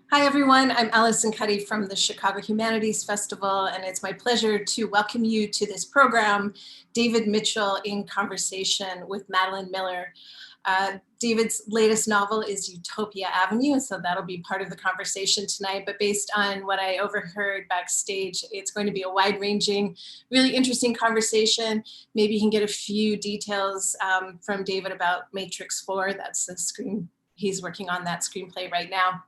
Hi, everyone. I'm Allison Cuddy from the Chicago Humanities Festival, and it's my pleasure to welcome you to this program, David Mitchell in Conversation with Madeline Miller. David's latest novel is Utopia Avenue, so that'll be part of the conversation tonight. But based on what I overheard backstage, it's going to be a wide-ranging, really interesting conversation. Maybe you can get a few details from David about Matrix 4. That's the screen. He's working on that screenplay right now.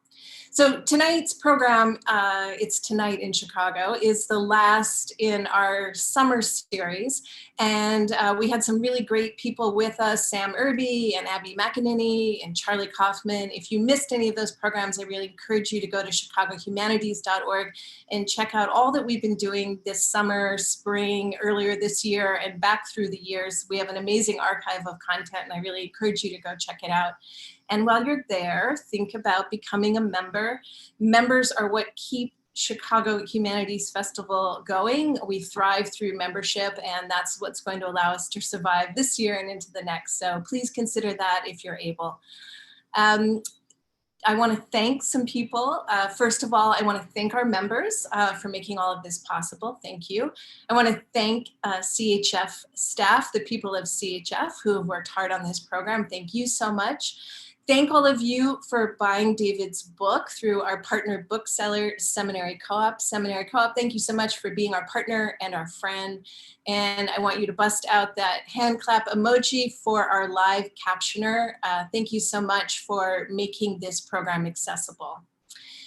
So tonight's program, it's Tonight in Chicago, is the last in our summer series. And we had some really great people with us, Sam Irby and Abby McEnany and Charlie Kaufman. If you missed any of those programs, I really encourage you to go to chicagohumanities.org and check out all that we've been doing this summer, spring, earlier this year, and back through the years. We have an amazing archive of content, and I really encourage you to go check it out. And while you're there, think about becoming a member. Members are what keep Chicago Humanities Festival going. We thrive through membership, and that's what's going to allow us to survive this year and into the next. So please consider that if you're able. I want to thank some people. First of all, I want to thank our members for making all of this possible. Thank you. I want to thank CHF staff, the people of CHF who have worked hard on this program. Thank you so much. Thank all of you for buying David's book through our partner bookseller, Seminary Co-op. Seminary Co-op, thank you so much for being our partner and our friend. And I want you to bust out that hand clap emoji for our live captioner. Thank you so much for making this program accessible.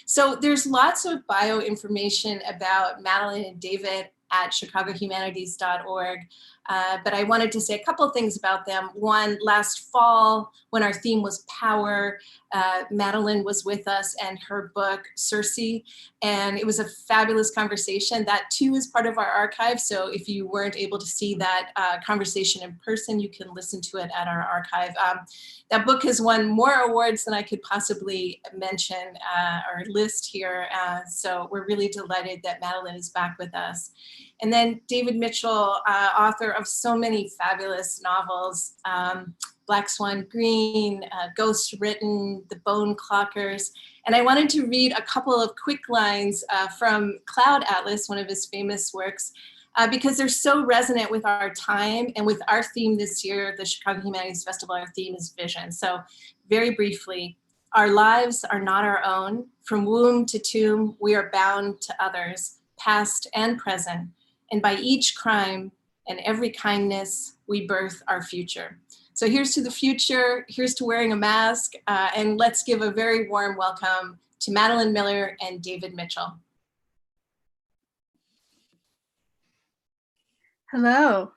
So there's lots of bio information about Madeline and David at chicagohumanities.org. But I wanted to say a couple of things about them. One, last fall, when our theme was power, Madeline was with us and her book, Circe, and it was a fabulous conversation. That too is part of our archive, so if you weren't able to see that conversation in person, you can listen to it at our archive. That book has won more awards than I could possibly mention or list here, so we're really delighted that Madeline is back with us. And then David Mitchell, author of so many fabulous novels, Black Swan Green, Ghost Written, The Bone Clockers. And I wanted to read a couple of quick lines from Cloud Atlas, one of his famous works, because they're so resonant with our time and with our theme this year, the Chicago Humanities Festival. Our theme is vision. So very briefly, our lives are not our own. From womb to tomb, we are bound to others, past and present. And by each crime and every kindness, we birth our future. So here's to the future, here's to wearing a mask, and let's give a very warm welcome to Madeline Miller and David Mitchell. Hello.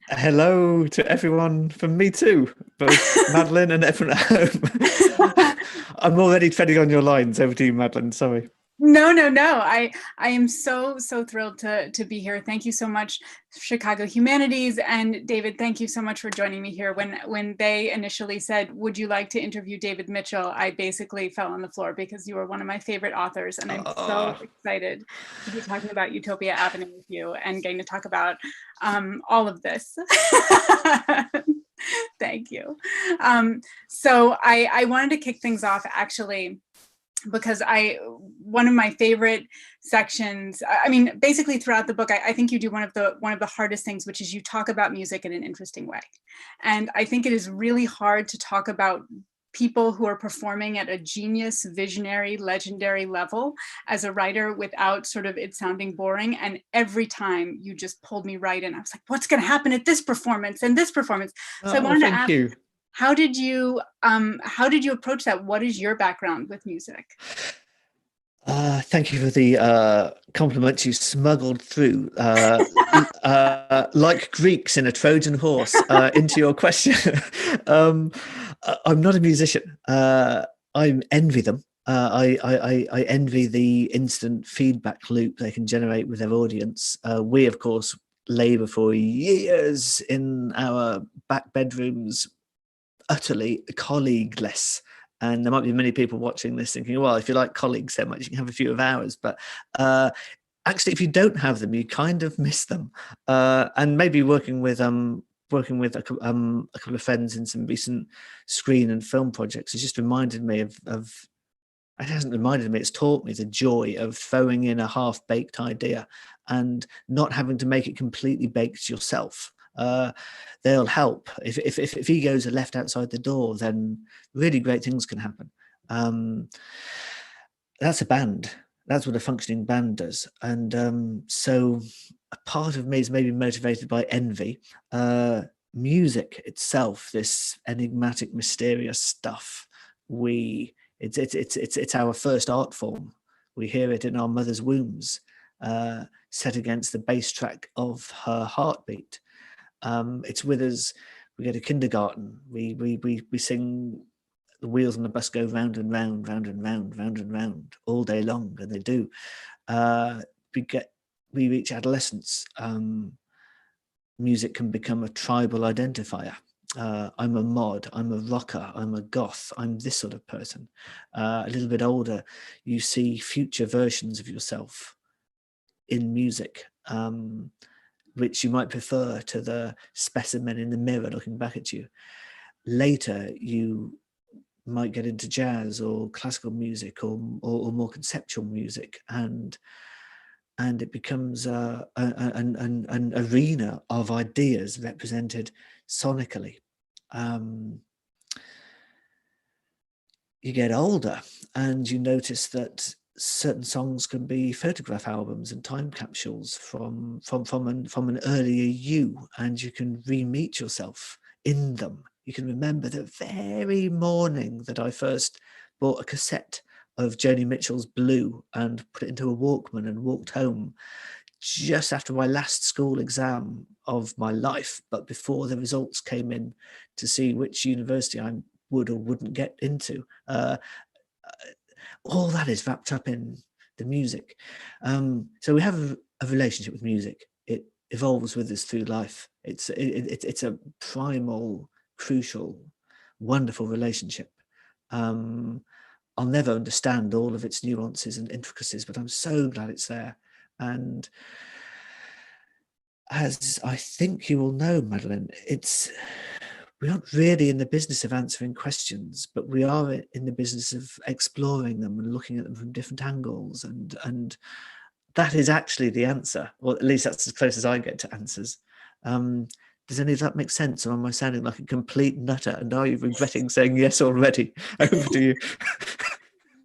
Hello to everyone from me too, both Madeline and everyone at home. I'm already treading on your lines. Over to you, Madeline. Sorry. No. I am so thrilled to be here. Thank you so much, Chicago Humanities, and David. Thank you so much for joining me here. When they initially said, "Would you like to interview David Mitchell?" I basically fell on the floor because you are one of my favorite authors, and I'm so excited to be talking about Utopia Avenue with you and getting to talk about all of this. Thank you. So I wanted to kick things off actually, because one of my favorite sections, I mean, basically throughout the book, I think you do one of the hardest things, which is you talk about music in an interesting way. And I think it is really hard to talk about people who are performing at a genius, visionary, legendary level as a writer without sort of it sounding boring. And every time you just pulled me right in. I was like, what's going to happen at this performance and this performance? So I wanted to ask you. How did you approach that? What is your background with music? Thank you for the compliments you smuggled through, like Greeks in a Trojan horse, into your question. I'm not a musician. I envy them. I envy the instant feedback loop they can generate with their audience. We, of course, labor for years in our back bedrooms, utterly colleagueless, and there might be many people watching this thinking, well, if you like colleagues so much, you can have a few of ours, but actually if you don't have them, you kind of miss them. And maybe working with a couple of friends in some recent screen and film projects has just reminded me of it hasn't reminded me, it's taught me the joy of throwing in a half-baked idea and not having to make it completely baked yourself. They'll help. If egos are left outside the door, then really great things can happen. That's a band. That's what a functioning band does. And so a part of me is maybe motivated by envy. Music itself, this enigmatic, mysterious stuff, it's our first art form. We hear it in our mother's wombs, set against the bass track of her heartbeat. It's with us. We go to kindergarten. We sing. The wheels on the bus go round and round, round and round, round and round all day long, and they do. We reach adolescence. Music can become a tribal identifier. I'm a mod, I'm a rocker, I'm a goth, I'm this sort of person. A little bit older, you see future versions of yourself in music, which you might prefer to the specimen in the mirror looking back at you. Later, you might get into jazz or classical music or more conceptual music, and it becomes an arena of ideas represented sonically. You get older and you notice that certain songs can be photograph albums and time capsules from an earlier you, and you can re-meet yourself in them. You can remember the very morning that I first bought a cassette of Joni Mitchell's Blue and put it into a Walkman and walked home just after my last school exam of my life, but before the results came in to see which university I would or wouldn't get into. All that is wrapped up in the music. So we have a relationship with music. It evolves with us through life. It's a primal, crucial, wonderful relationship. I'll never understand all of its nuances and intricacies, but I'm so glad it's there. And as I think you will know, Madeline, we aren't really in the business of answering questions, but we are in the business of exploring them and looking at them from different angles. And that is actually the answer, or at least that's as close as I get to answers. Does any of that make sense, or am I sounding like a complete nutter? And are you regretting saying yes already? Over to you.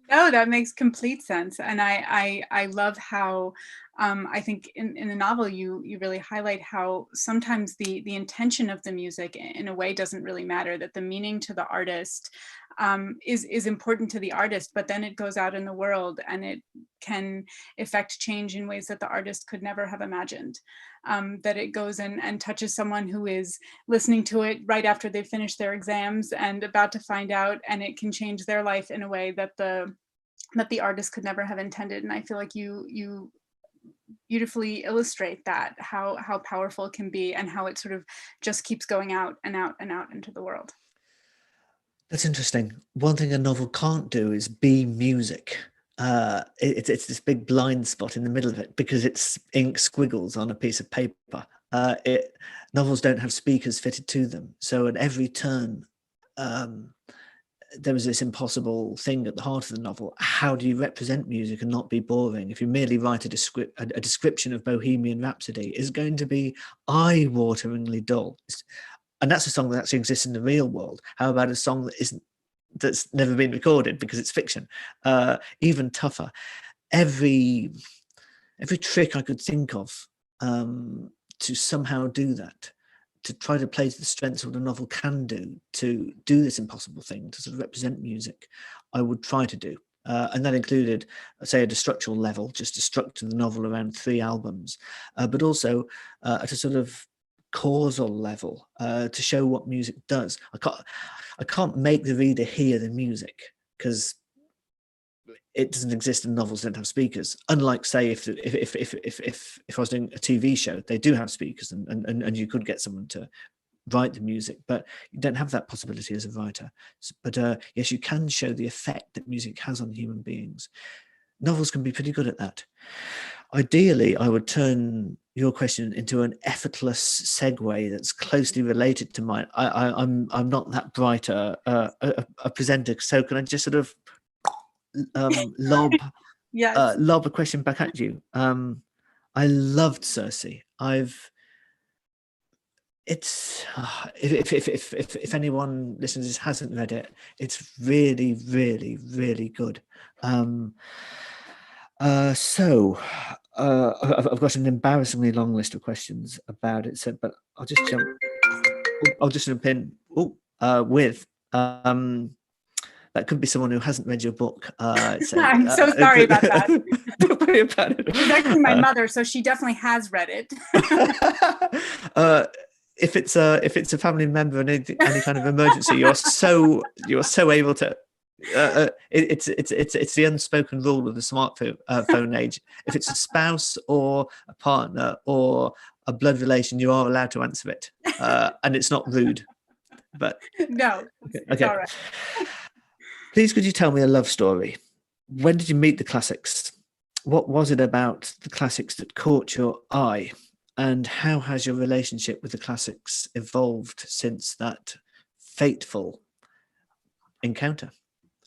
No, that makes complete sense. And I love how I think in the novel you really highlight how sometimes the intention of the music in a way doesn't really matter, that the meaning to the artist is important to the artist, but then it goes out in the world and it can effect change in ways that the artist could never have imagined. That it goes and touches someone who is listening to it right after they've finished their exams and about to find out, and it can change their life in a way that the artist could never have intended. And I feel like you beautifully illustrate that, how powerful it can be and how it sort of just keeps going out and out and out into the world. That's interesting. One thing a novel can't do is be music. It's this big blind spot in the middle of it because it's ink squiggles on a piece of paper. Novels don't have speakers fitted to them. So at every turn, there was this impossible thing at the heart of the novel. How do you represent music and not be boring? If you merely write a description of Bohemian Rhapsody, it's going to be eye-wateringly dull. And that's a song that actually exists in the real world. How about a song that's never been recorded because it's fiction? Even tougher. Every trick I could think of to somehow do that, to try to play to the strengths of what a novel can do, to do this impossible thing, to sort of represent music, I would try to do. And that included, say, at a structural level, just to structure the novel around 3 albums, but also at a sort of causal level, to show what music does. I can't make the reader hear the music because it doesn't exist and novels don't have speakers. Unlike, say, if I was doing a TV show, they do have speakers and you could get someone to write the music, but you don't have that possibility as a writer. But yes, you can show the effect that music has on human beings. Novels can be pretty good at that. Ideally, I would turn your question into an effortless segue that's closely related to mine. I'm not that bright a presenter, so can I just sort of lob Yes. lob a question back at you. I loved Circe. If anyone listens to this hasn't read it, it's really, really, really good. So I've got an embarrassingly long list of questions about it. So, but I'll just jump. I'll just jump in with. That could be someone who hasn't read your book. So, I'm so sorry about that. Don't worry about it. It's actually my mother, so she definitely has read it. If it's a family member and any kind of emergency, you're so able to. It's the unspoken rule of the smartphone age. If it's a spouse or a partner or a blood relation, you are allowed to answer it, and it's not rude. But no, it's all right. Please, could you tell me a love story? When did you meet the classics? What was it about the classics that caught your eye? And how has your relationship with the classics evolved since that fateful encounter?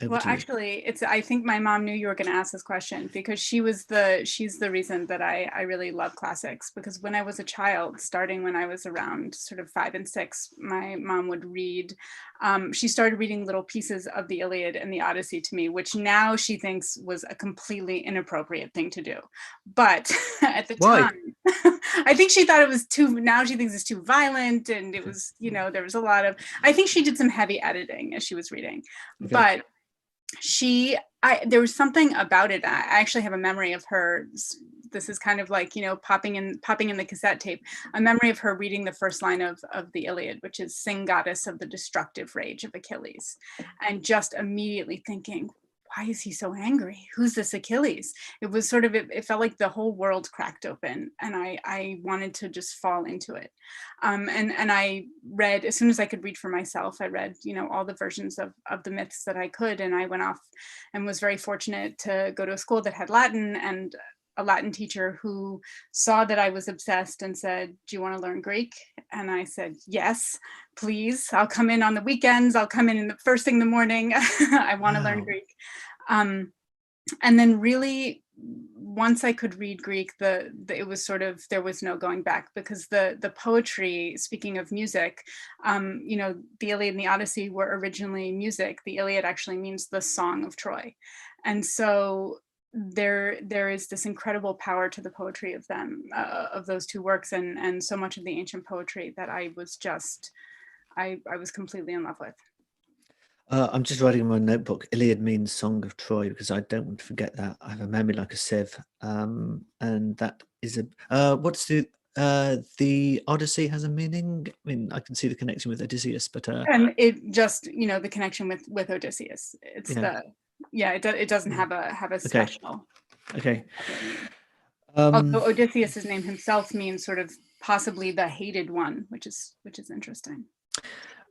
Well, actually, I think my mom knew you were going to ask this question because she's the reason that I really love classics. Because when I was a child, starting when I was around sort of 5 and 6, my mom would read. She started reading little pieces of the Iliad and the Odyssey to me, which now she thinks was a completely inappropriate thing to do. But at the time, I think she thought it was too. Now she thinks it's too violent, and it was, there was a lot of. I think she did some heavy editing as she was reading, but. There was something about it. I actually have a memory of her. This is kind of like, popping in the cassette tape, a memory of her reading the first line of the Iliad, which is "Sing, goddess of the destructive rage of Achilles," and just immediately thinking, why is he so angry? Who's this Achilles? It was sort of, it felt like the whole world cracked open, and I wanted to just fall into it. And I read, as soon as I could read for myself, I read, all the versions of the myths that I could. And I went off and was very fortunate to go to a school that had Latin, and a Latin teacher who saw that I was obsessed and said, do you want to learn Greek? And I said, yes, please. I'll come in on the weekends. I'll come in the first thing in the morning. I want to learn Greek. And then really, once I could read Greek, it was sort of, there was no going back, because the poetry, speaking of music, the Iliad and the Odyssey were originally music. The Iliad actually means the song of Troy. And so there is this incredible power to the poetry of them, of those two works, and so much of the ancient poetry that I was completely in love with. I'm just writing in my notebook, Iliad means Song of Troy, because I don't want to forget that. I have a memory like a sieve. And that is what's the Odyssey has a meaning? I mean, I can see the connection with Odysseus, but and it just, the connection with Odysseus. It's it doesn't have a special. Okay. Although Odysseus's name himself means sort of possibly the hated one, which is interesting.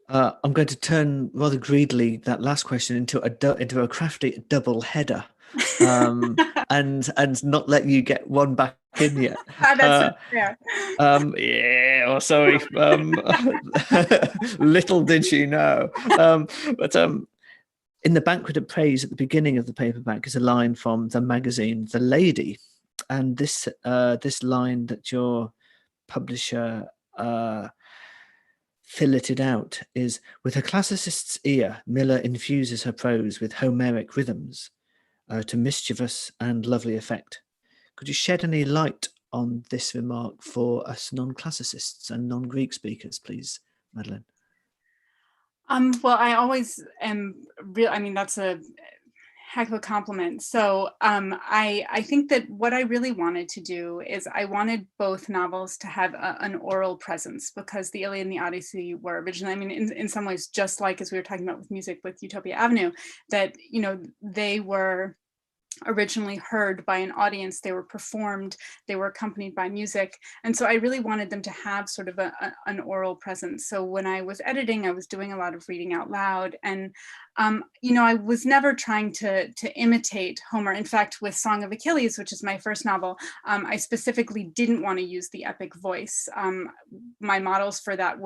I'm going to turn rather greedily that last question into a crafty double header, and not let you get one back in yet. That's fair. Yeah. Oh, sorry. Little did you know. But in the banquet of praise at the beginning of the paperback is a line from the magazine The Lady, and this line that your publisher filleted out is, with her classicist's ear, Miller infuses her prose with Homeric rhythms to mischievous and lovely effect. Could you shed any light on this remark for us non-classicists and non-Greek speakers, please, Madeline? Well, I always am that's a heck of a compliment. So I think that what I really wanted to do is I wanted both novels to have an oral presence, because the Iliad and the Odyssey were originally, in some ways, just like as we were talking about with music with Utopia Avenue, that, they were originally heard by an audience, they were performed, they were accompanied by music. And so I really wanted them to have sort of an oral presence. So when I was editing, I was doing a lot of reading out loud. And I was never trying to imitate Homer. In fact, with Song of Achilles, which is my first novel, I specifically didn't want to use the epic voice. My models for that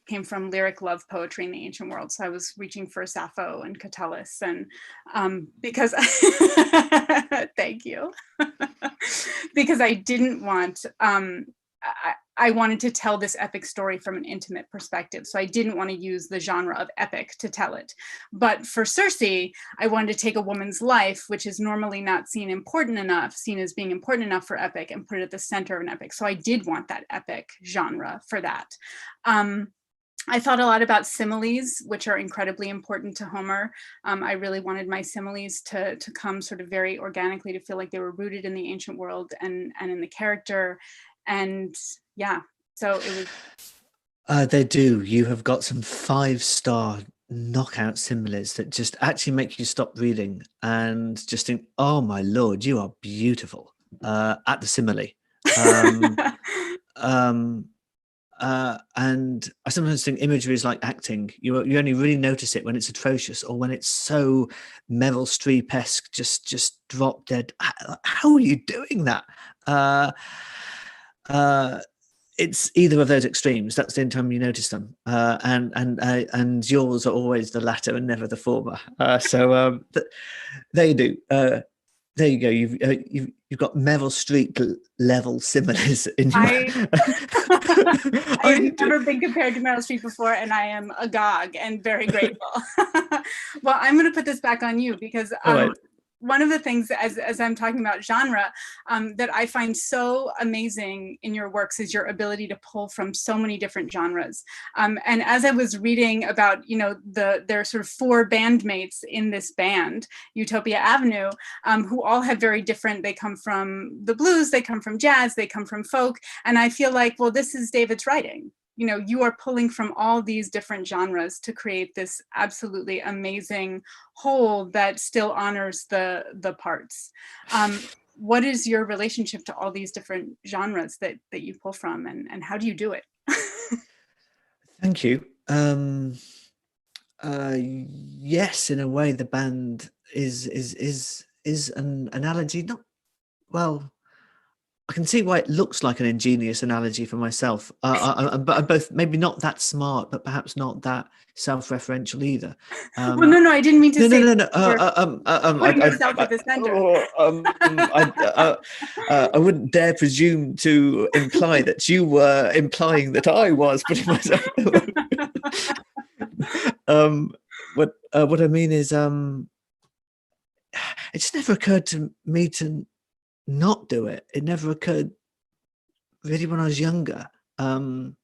came from lyric love poetry in the ancient world. So I was reaching for Sappho and Catullus, and because thank you, because I didn't want. I wanted to tell this epic story from an intimate perspective. So I didn't want to use the genre of epic to tell it. But for Circe, I wanted to take a woman's life, which is normally not seen as being important enough for epic, and put it at the center of an epic. So I did want that epic genre for that. I thought a lot about similes, which are incredibly important to Homer. I really wanted my similes to come sort of very organically, to feel like they were rooted in the ancient world and in the character. And yeah, so it was. They do. You have got some 5-star knockout similes that just actually make you stop reading and just think, oh my Lord, you are beautiful at the simile. And I sometimes think imagery is like acting. You only really notice it when it's atrocious, or when it's so Meryl Streep-esque, just drop dead. How are you doing that? It's either of those extremes. That's the only time you notice them, and yours are always the latter and never the former. So there you do. There you go. You've got Meryl Streep level similes in your. I've never been compared to Meryl Streep before, and I am agog and very grateful. Well, I'm going to put this back on you, because one of the things, as I'm talking about genre, that I find so amazing in your works is your ability to pull from so many different genres. And as I was reading about, there are sort of 4 bandmates in this band, Utopia Avenue, who all have very different, they come from the blues, they come from jazz, they come from folk. And I feel like, well, this is David's writing. You are pulling from all these different genres to create this absolutely amazing whole that still honors the parts. What is your relationship to all these different genres that you pull from, and how do you do it? Thank you. Yes, in a way, the band is an analogy. Not well. I can see why it looks like an ingenious analogy for myself, but I'm both maybe not that smart, but perhaps not that self-referential either. Well, no, I didn't mean to say. No. Putting yourself at the center. I wouldn't dare presume to imply that you were implying that I was putting myself. What I mean is, it just never occurred to me to not do it. It never occurred really when I was younger. And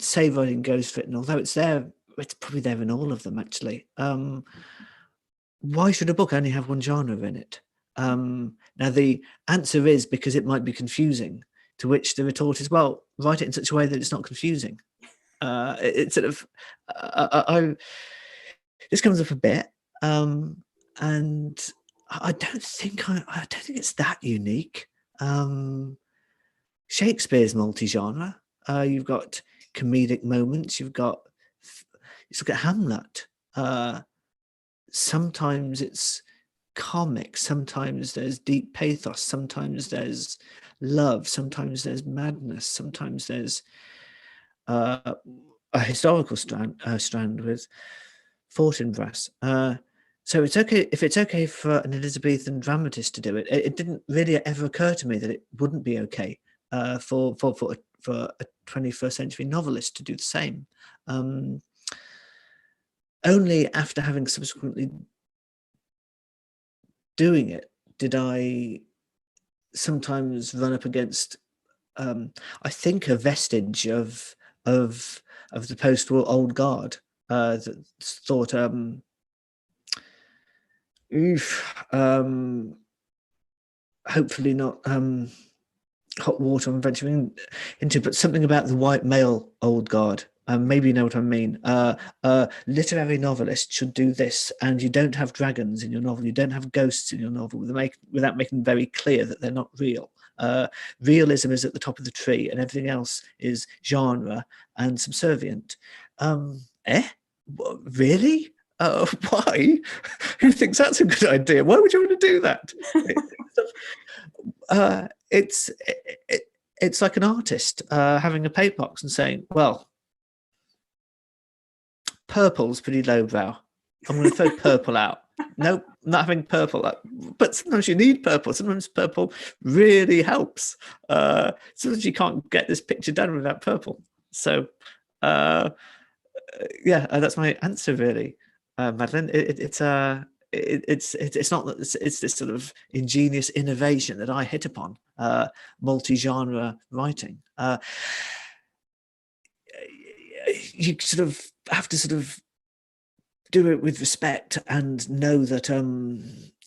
save writing goes for it, and although it's there, it's probably there in all of them actually. Why should a book only have one genre in it? Now the answer is because it might be confusing, to which the retort is, well, write it in such a way that it's not confusing. It's sort of this comes up a bit, and I don't think it's that unique. Shakespeare's multi-genre. You've got comedic moments. Let's look at Hamlet. Sometimes it's comic. Sometimes there's deep pathos. Sometimes there's love. Sometimes there's madness. Sometimes there's a historical strand with Fortinbras. So it's okay if it's okay for an Elizabethan dramatist to do it. It didn't really ever occur to me that it wouldn't be okay for a 21st century novelist to do the same. Only after having subsequently doing it did I sometimes run up against, I think, a vestige of the post-war old guard that thought. Hopefully not hot water I'm venturing into, but something about the white male old guard. Maybe you know what I mean. Literary novelists should do this, and you don't have dragons in your novel, you don't have ghosts in your novel without making very clear that they're not real. Realism is at the top of the tree, and everything else is genre and subservient. Really? Why? Who thinks that's a good idea? Why would you want to do that? It's it's like an artist having a paint box and saying, well, purple's pretty lowbrow. I'm going to throw purple out. Nope, not having purple. But sometimes you need purple. Sometimes purple really helps. Sometimes you can't get this picture done without purple. So, yeah, that's my answer, really, Madeline. It's not that it's this sort of ingenious innovation that I hit upon, multi-genre writing. You sort of have to sort of do it with respect and know that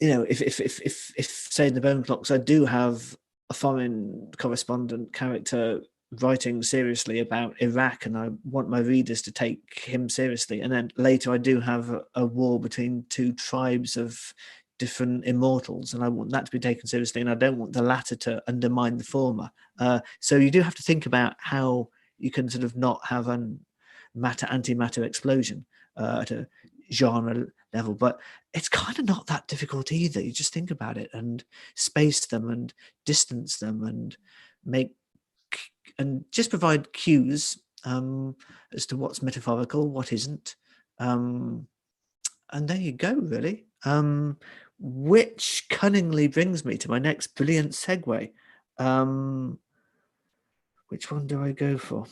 if say in the Bone Clocks I do have a foreign correspondent character writing seriously about Iraq and I want my readers to take him seriously, and then later I do have a war between two tribes of different immortals and I want that to be taken seriously, and I don't want the latter to undermine the former. So you do have to think about how you can sort of not have an antimatter explosion at a genre level, but it's kind of not that difficult either. You just think about it and space them and distance them and just provide cues as to what's metaphorical, what isn't, and there you go, really. Which cunningly brings me to my next brilliant segue. Which one do I go for?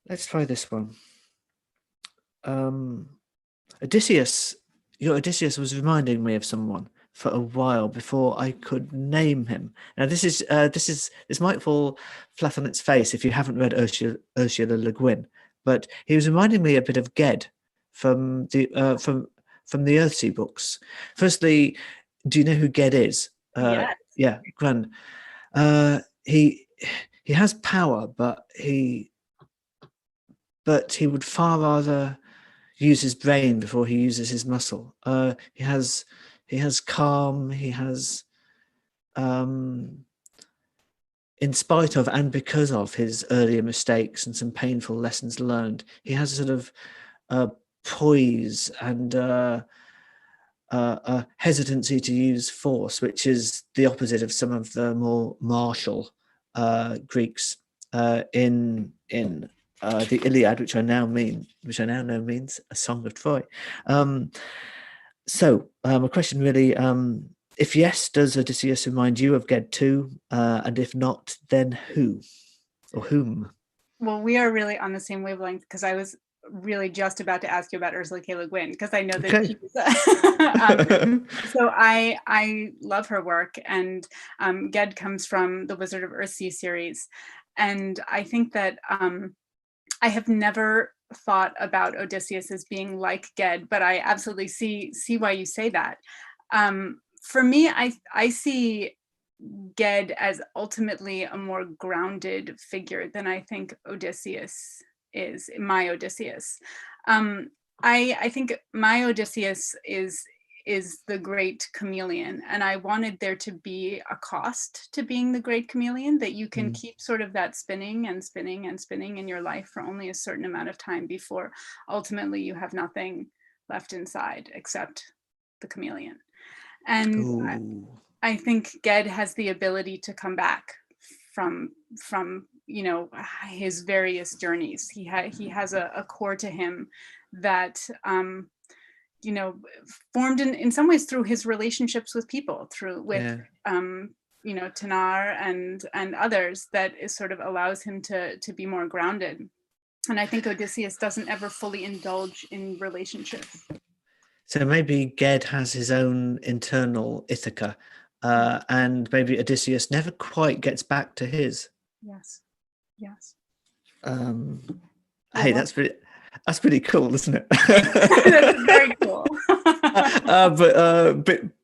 Let's try this one. Odysseus, your Odysseus was reminding me of someone for a while before I could name him. Now this might fall flat on its face if you haven't read Ursula Le Guin, but he was reminding me a bit of Ged from the Earthsea books. Firstly, do you know who Ged is? Yes. Yeah, grand. He has power, but he would far rather use his brain before he uses his muscle. He has calm. He has, in spite of and because of his earlier mistakes and some painful lessons learned, he has a sort of poise and a hesitancy to use force, which is the opposite of some of the more martial Greeks in the Iliad, which I now know means a song of Troy. So a question really, if yes, does Odysseus remind you of Ged too? And if not, then who or whom? Well, we are really on the same wavelength, because I was really just about to ask you about Ursula K. Le Guin, because I know that Okay. she's so I love her work, and Ged comes from the Wizard of Earthsea series, and I think that I have never thought about Odysseus as being like Ged, but I absolutely see why you say that. For me, I see Ged as ultimately a more grounded figure than I think Odysseus is, my Odysseus. I think my Odysseus is the great chameleon, and I wanted there to be a cost to being the great chameleon, that you can keep sort of that spinning and spinning and spinning in your life for only a certain amount of time before ultimately you have nothing left inside except the chameleon. And I think Ged has the ability to come back from his various journeys. He has a core to him that formed in some ways through his relationships with people, Tanar and others, that is sort of allows him to be more grounded. And I think Odysseus doesn't ever fully indulge in relationships. So maybe Ged has his own internal Ithaca, and maybe Odysseus never quite gets back to his. Yes. Hey, that's pretty cool, isn't it? That's very cool.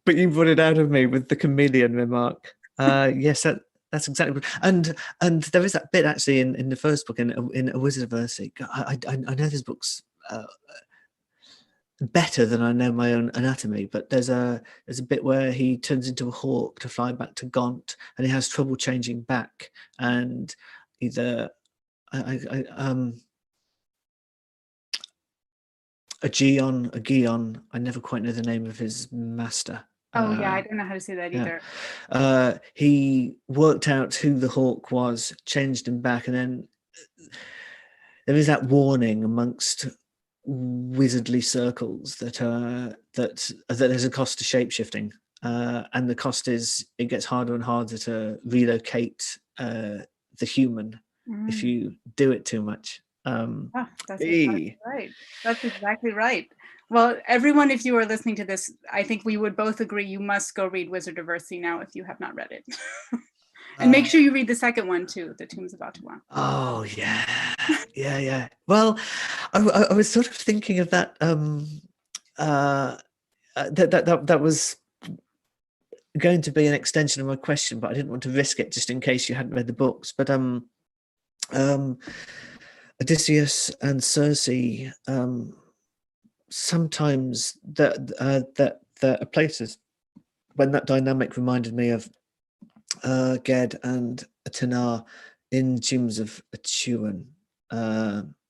But you brought it out of me with the chameleon remark. Yes, that's exactly. And there is that bit actually in the first book in A Wizard of Earthsea. I know this book's better than I know my own anatomy, but there's a bit where he turns into a hawk to fly back to Gaunt, and he has trouble changing back, and either Aegeon. I never quite know the name of his master. Oh yeah, I don't know how to say that either. He worked out who the hawk was, changed him back, and then there is that warning amongst wizardly circles that there's a cost to shapeshifting, and the cost is it gets harder and harder to relocate the human if you do it too much. That's exactly right. That's exactly right. Well, everyone, if you are listening to this, I think we would both agree you must go read Wizardiversity now if you have not read it. And make sure you read the second one too, The Tombs of Auteuil. Oh yeah. Well, I was sort of thinking of that. That was going to be an extension of my question, but I didn't want to risk it just in case you hadn't read the books. But Odysseus and Circe, sometimes that are places when that dynamic reminded me of Ged and Atenar in Tombs of Auteuil,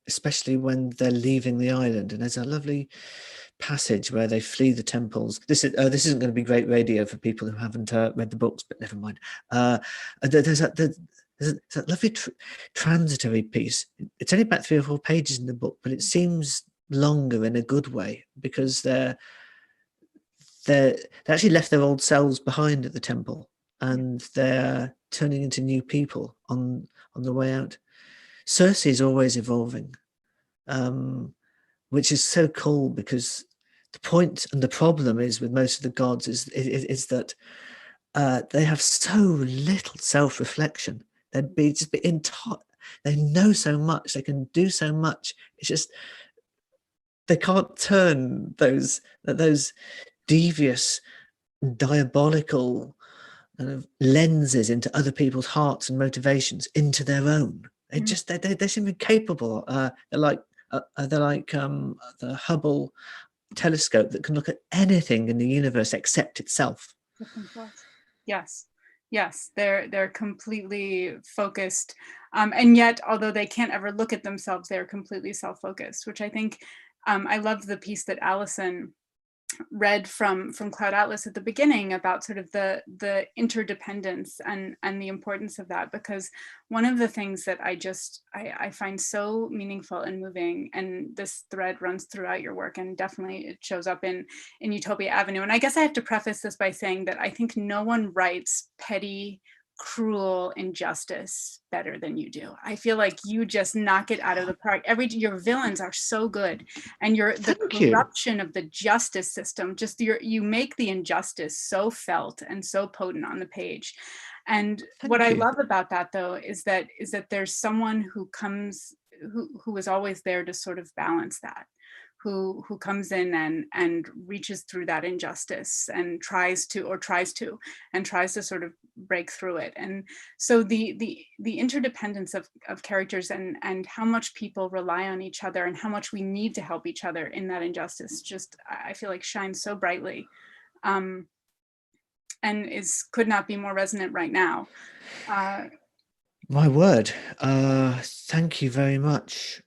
especially when they're leaving the island, and there's a lovely passage where they flee the temples. This isn't going to be great radio for people who haven't read the books, but never mind. There's that lovely transitory piece. It's only about 3 or 4 pages in the book, but it seems longer in a good way because they actually left their old selves behind at the temple, and they're turning into new people on the way out. Circe is always evolving, which is so cool, because the point and the problem is with most of the gods is that they have so little self-reflection. They know so much, they can do so much. It's just they can't turn those devious, diabolical kind of lenses into other people's hearts and motivations into their own. They seem incapable. They're like the Hubble telescope that can look at anything in the universe except itself. Yes, they're completely focused, and yet, although they can't ever look at themselves, they're completely self-focused, which I think I love the piece that Allison read from Cloud Atlas at the beginning about sort of the interdependence and the importance of that, because one of the things that I find so meaningful and moving, and this thread runs throughout your work, and definitely it shows up in Utopia Avenue. And I guess I have to preface this by saying that I think no one writes petty, cruel injustice better than you do. I feel like you just knock it out of the park. Your villains are so good, and the corruption of the justice system, just you make the injustice so felt and so potent on the page. And what I love about that, though, is that there's someone who is always there to sort of balance that, who comes in and reaches through that injustice and tries to sort of break through it. And so the interdependence of characters and how much people rely on each other and how much we need to help each other in that injustice, just I feel like shines so brightly, and could not be more resonant right now. My word, thank you very much.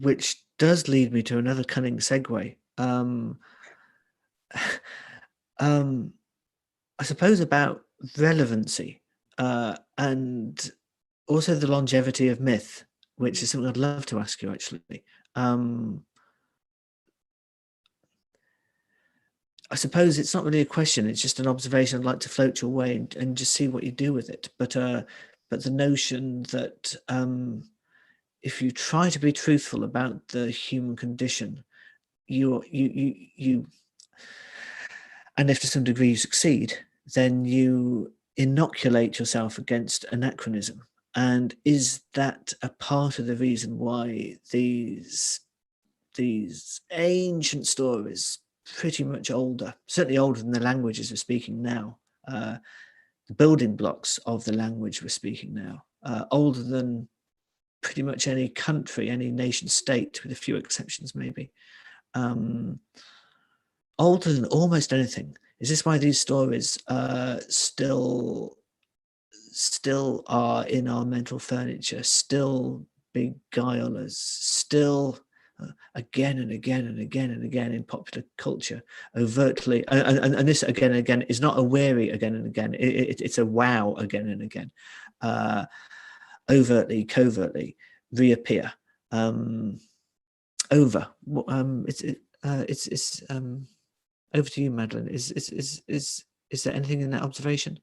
Which does lead me to another cunning segue. I suppose about relevancy, and also the longevity of myth, which is something I'd love to ask you, actually. I suppose it's not really a question, it's just an observation I'd like to float your way and just see what you do with it. But the notion that if you try to be truthful about the human condition, you and if to some degree you succeed, then you inoculate yourself against anachronism. And is that a part of the reason why these ancient stories, pretty much older, certainly older than the languages we're speaking now, the building blocks of the language we're speaking now, older than pretty much any country, any nation state, with a few exceptions maybe, older than almost anything? Is this why these stories still still are in our mental furniture, still beguile us, still again and again and again and again in popular culture, overtly, and this again and again is not a weary again and again, it's a wow again and again, overtly, covertly reappear, over. It's over to you, Madeline. Is there anything in that observation?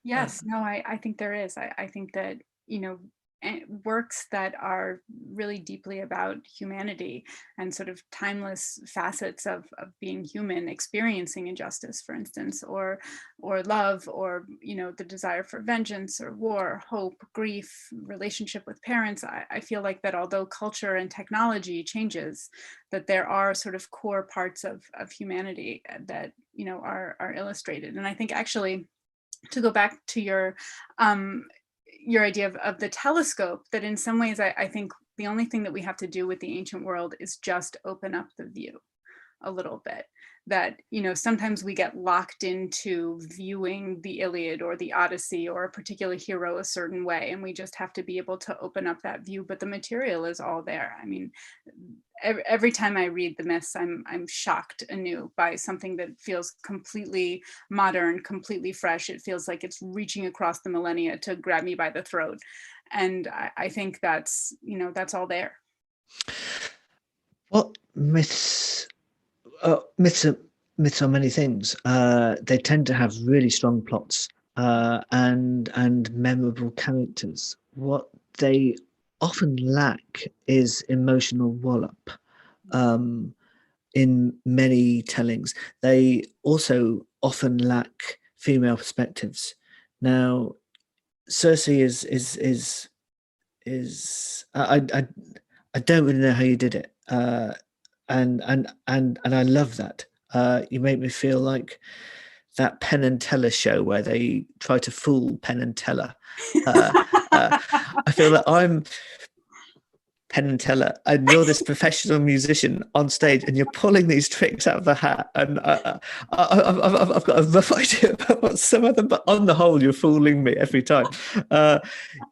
Yes, no, I think there is. I think that, works that are really deeply about humanity and sort of timeless facets of being human, experiencing injustice, for instance, or love, or, the desire for vengeance or war, hope, grief, relationship with parents. I feel like that although culture and technology changes, that there are sort of core parts of humanity that, are illustrated. And I think actually, to go back to your idea of the telescope, that in some ways I think the only thing that we have to do with the ancient world is just open up the view a little bit. That, sometimes we get locked into viewing the Iliad or the Odyssey or a particular hero a certain way, and we just have to be able to open up that view, but the material is all there. I mean, every time I read the myths, I'm shocked anew by something that feels completely modern, completely fresh. It feels like it's reaching across the millennia to grab me by the throat. And I think that's, that's all there. Well, myths are many things. They tend to have really strong plots and memorable characters. What they often lack is emotional wallop. In many tellings, they also often lack female perspectives. Now, Circe is I don't really know how you did it. And I love that. You make me feel like that Penn and Teller show where they try to fool Penn and Teller. I feel that I'm Penn and Teller, and you're this professional musician on stage, and you're pulling these tricks out of the hat. And I've got a rough idea about some of them, but on the whole, you're fooling me every time.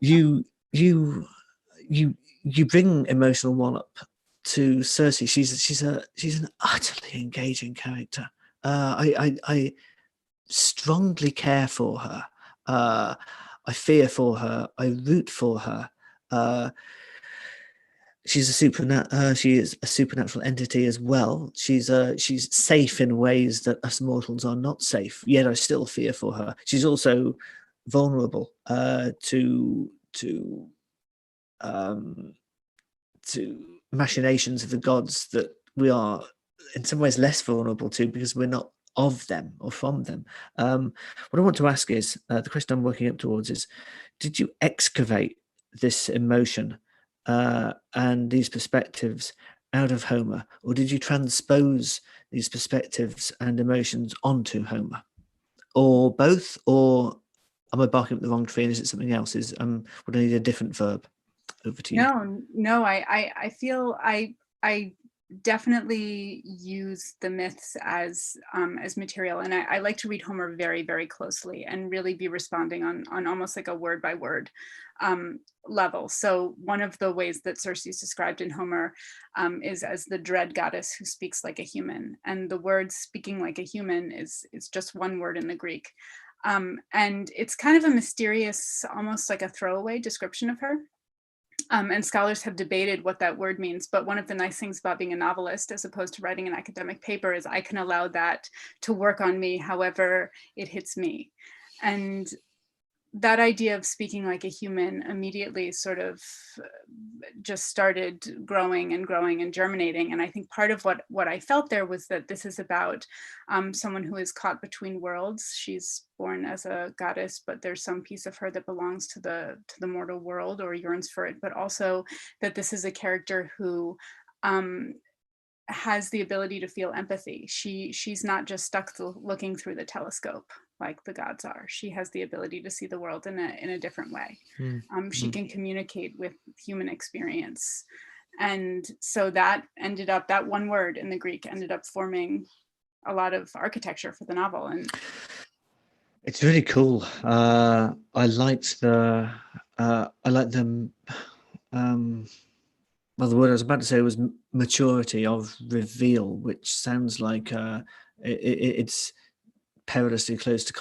You bring emotional wallop to Circe. She's an utterly engaging character. I strongly care for her. I fear for her. I root for her. She is a supernatural entity as well. She's safe in ways that us mortals are not safe. Yet I still fear for her. She's also vulnerable to machinations of the gods that we are in some ways less vulnerable to because we're not of them or from them. What I want to ask is, the question I'm working up towards is, did you excavate this emotion and these perspectives out of Homer, or did you transpose these perspectives and emotions onto Homer, or both, or am I barking up the wrong tree and is it something else? Would I need a different verb? Over to you. No, I feel I definitely use the myths as material, and I like to read Homer very, very closely and really be responding on almost like a word by word level. So one of the ways that Circe is described in Homer is as the dread goddess who speaks like a human, and the word speaking like a human is just one word in the Greek. And it's kind of a mysterious, almost like a throwaway description of her. And scholars have debated what that word means, but one of the nice things about being a novelist as opposed to writing an academic paper is I can allow that to work on me however it hits me. And that idea of speaking like a human immediately sort of just started growing and germinating. And I think part of what I felt there was that this is about someone who is caught between worlds. She's born as a goddess, but there's some piece of her that belongs to the mortal world or yearns for it, but also that this is a character who has the ability to feel empathy. She's not just stuck looking through the telescope like the gods are. She has the ability to see the world in a different way. She can communicate with human experience. And so that one word in the Greek ended up forming a lot of architecture for the novel. And It's really cool. I liked the I like the well, the word I was about to say was maturity of reveal, which sounds like it's perilously close to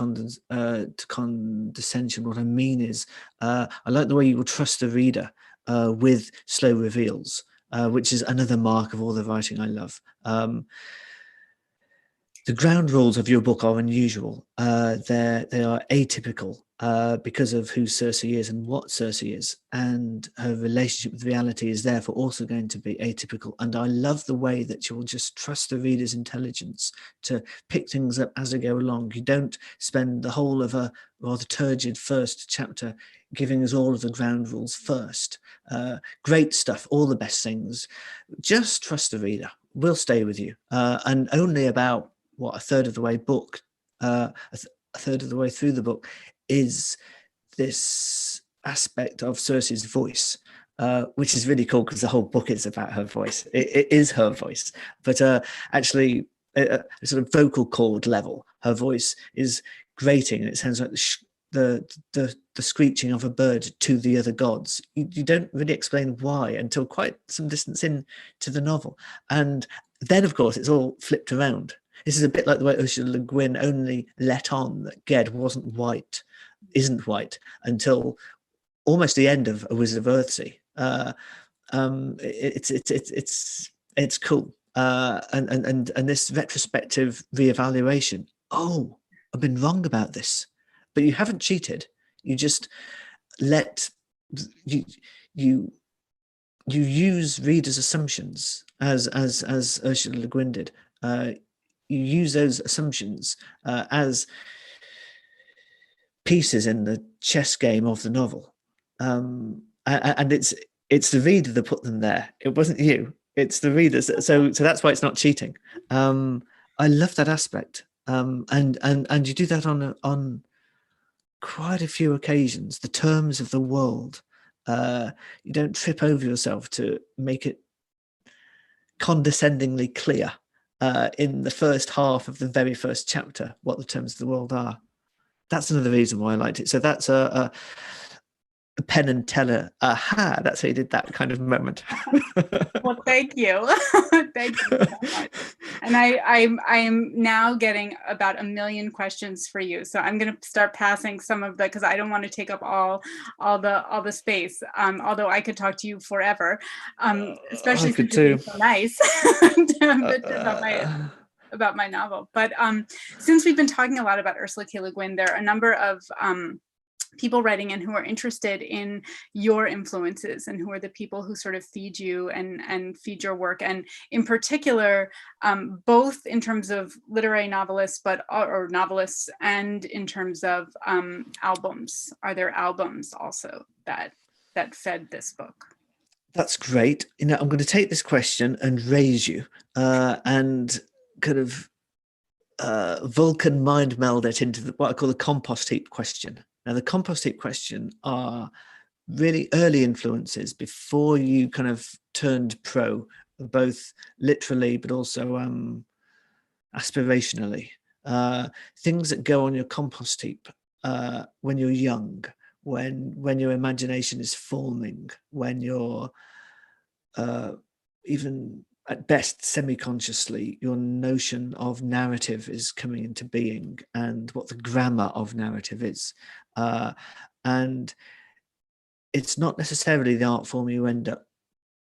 condescension. What I mean is, I like the way you will trust the reader with slow reveals, which is another mark of all the writing I love. The ground rules of your book are unusual. They are atypical because of who Circe is and what Circe is, and her relationship with reality is therefore also going to be atypical. And I love the way that you'll just trust the reader's intelligence to pick things up as they go along. You don't spend the whole of a rather turgid first chapter giving us all of the ground rules first. Great stuff, all the best things. Just trust the reader. We'll stay with you. And only about a third of the way book, a third of the way through the book, is this aspect of Circe's voice, which is really cool because the whole book is about her voice. It is her voice, but actually, a sort of vocal cord level, her voice is grating, and it sounds like the screeching of a bird to the other gods. You don't really explain why until quite some distance in to the novel, and then of course it's all flipped around. This is a bit like the way Ursula Le Guin only let on that Ged isn't white until almost the end of A Wizard of Earthsea. It's cool, and this retrospective reevaluation. Oh, I've been wrong about this, but you haven't cheated. You just let you use readers' assumptions as Ursula Le Guin did. You use those assumptions as pieces in the chess game of the novel, and it's the reader that put them there. It wasn't you. It's the readers. So that's why it's not cheating. I love that aspect, and you do that on quite a few occasions. The terms of the world. You don't trip over yourself to make it condescendingly clear in the first half of the very first chapter what the terms of the world are. That's another reason why I liked it. So that's a Penn and Teller aha, that's how you did that kind of moment. Well, thank you. Thank you so much. And I'm now getting about 1 million questions for you. So I'm going to start passing some of the, because I don't want to take up all the space. Although I could talk to you forever, especially since you're so nice about my novel. But since we've been talking a lot about Ursula K. Le Guin, there are a number of people writing in who are interested in your influences and who are the people who sort of feed you and feed your work. And in particular, both in terms of literary novelists, or novelists, and in terms of albums. Are there albums also that fed this book? That's great. I'm going to take this question and raise you and kind of Vulcan mind meld it into what I call the compost heap question. Now, the compost heap question are really early influences before you kind of turned pro, both literally but also aspirationally. Things that go on your compost heap when you're young, when your imagination is forming, when you're even at best semi-consciously, your notion of narrative is coming into being and what the grammar of narrative is. And it's not necessarily the art form you end up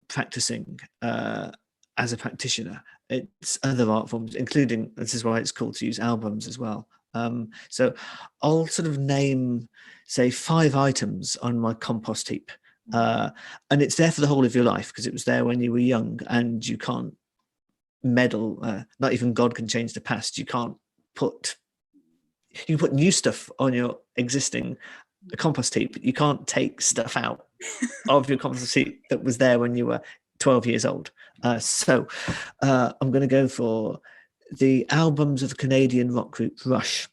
practicing as a practitioner. It's other art forms, including, this is why it's cool to use albums as well. So I'll sort of name, say, 5 items on my compost heap. And it's there for the whole of your life because it was there when you were young, and you can't meddle. Not even God can change the past. You can put new stuff on your existing compost heap, but you can't take stuff out of your compost heap that was there when you were 12 years old. So I'm going to go for the albums of the Canadian rock group Rush,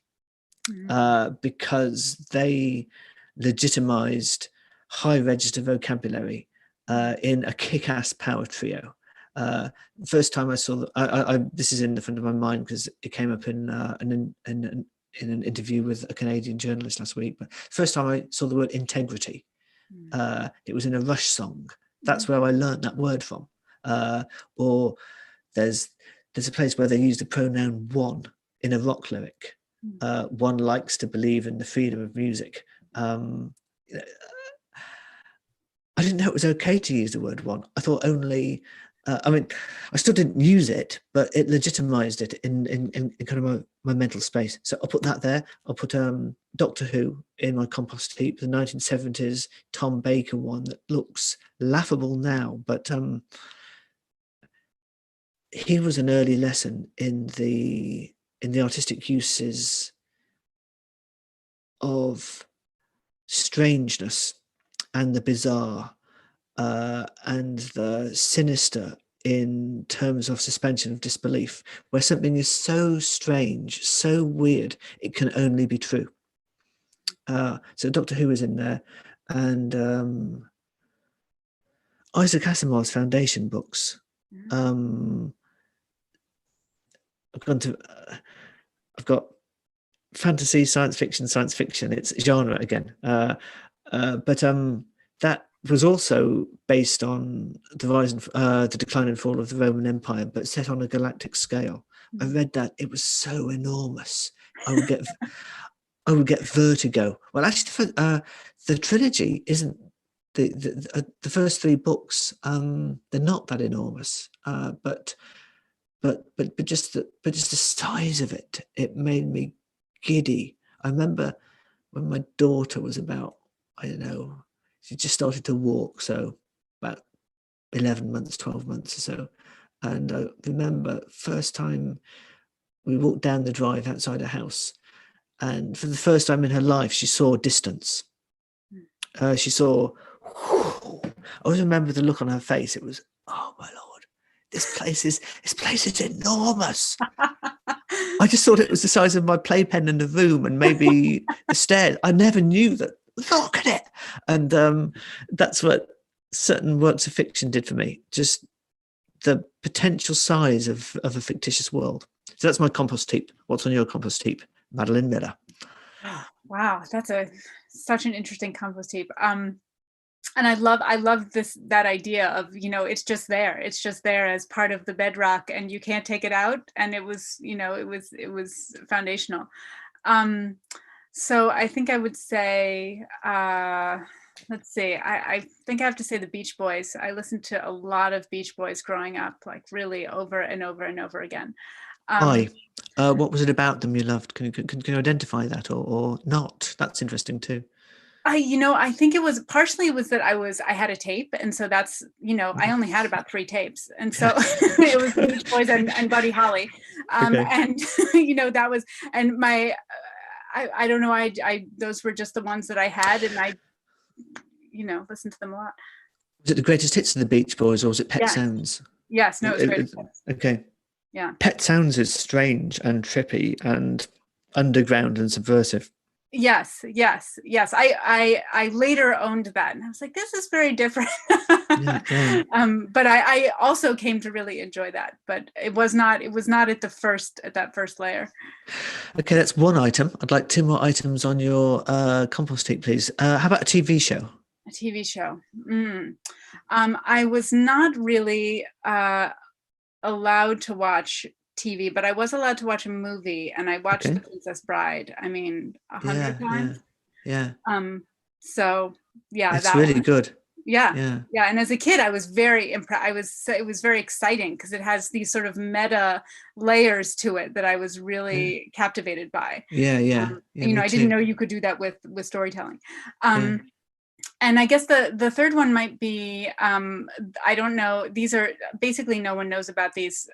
because they legitimized high register vocabulary in a kick-ass power trio. First time I saw this is in the front of my mind because it came up in an in an interview with a Canadian journalist last week. But first time I saw the word integrity, it was in a Rush song. That's where I learned that word from. Or there's a place where they use the pronoun one in a rock lyric. One likes to believe in the freedom of music. I didn't know it was okay to use the word one. I thought only, I mean, I still didn't use it, but it legitimized it in kind of my mental space. So I'll put that there. I'll put Doctor Who in my compost heap, the 1970s Tom Baker one that looks laughable now, but he was an early lesson in the artistic uses of strangeness and the bizarre and the sinister in terms of suspension of disbelief, where something is so strange, so weird, it can only be true. So Doctor Who is in there, and Isaac Asimov's Foundation books. I've got fantasy, science fiction. It's genre again. But that was also based on the decline and fall of the Roman Empire, but set on a galactic scale. I read that; it was so enormous. I would get vertigo. Well, actually, the trilogy isn't the first three books. They're not that enormous, but just the size of it, it made me giddy. I remember when my daughter was about, I don't know, she just started to walk, so about 11 months, 12 months or so. And I remember first time we walked down the drive outside a house, and for the first time in her life, she saw distance. She saw, I always remember the look on her face. It was, oh my Lord, this place is enormous. I just thought it was the size of my playpen in the room and maybe the stairs. I never knew that. Look at it. And that's what certain works of fiction did for me. Just the potential size of a fictitious world. So that's my compost heap. What's on your compost heap? Madeline Miller. Wow, that's such an interesting compost heap. And I love that idea of, it's just there. It's just there as part of the bedrock, and you can't take it out. And it was foundational. So I think I would say, let's see, I think I have to say the Beach Boys. I listened to a lot of Beach Boys growing up, like really over and over and over again. Why? What was it about them you loved? Can you identify that or not? That's interesting too. I think it was partially that I had a tape, and so that's, I only had about 3 tapes, and so it was Beach Boys and Buddy Holly, Okay. and that was, and my I don't know, I those were just the ones that I had, and I listened to them a lot. Was it the greatest hits of the Beach Boys, or was it Pet Sounds? Yes, no, it was greatest hits. Okay. Yeah. Pet Sounds is strange and trippy and underground and subversive. Yes. I later owned that, and I was like, this is very different. Yeah. But I also came to really enjoy that, but it was not at that first layer. Okay, that's one item. I'd like 2 more items on your compost heap, please. How about a TV show? A TV show. I was not really allowed to watch TV, but I was allowed to watch a movie, and I watched The Princess Bride. I mean, 100 times. Yeah. So yeah, that's really one. Good. Yeah. And as a kid, I was very impressed. It was very exciting because it has these sort of meta layers to it that I was really captivated by. Yeah. I didn't know you could do that with storytelling. And I guess the third one might be, I don't know. These are basically, no one knows about these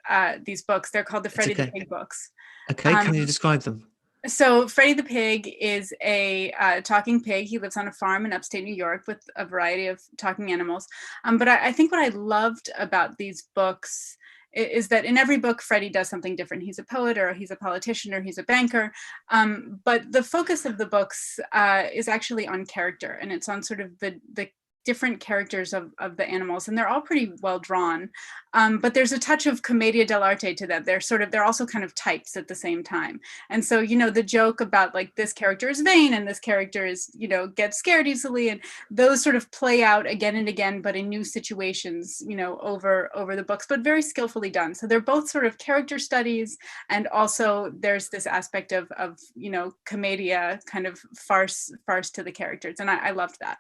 books. They're called the Freddie the Pig books. Okay, can you describe them? So Freddie the Pig is a talking pig. He lives on a farm in upstate New York with a variety of talking animals. But I think what I loved about these books is that in every book, Freddie does something different. He's a poet, or he's a politician, or he's a banker. But the focus of the books is actually on character, and it's on sort of the different characters of the animals, and they're all pretty well drawn. But there's a touch of commedia dell'arte to them. They're also kind of types at the same time. And so, you know, the joke about like this character is vain and this character is, you know, gets scared easily, and those sort of play out again and again, but in new situations, you know, over the books, but very skillfully done. So they're both sort of character studies, and also there's this aspect of you know, commedia, kind of farce to the characters, and I loved that.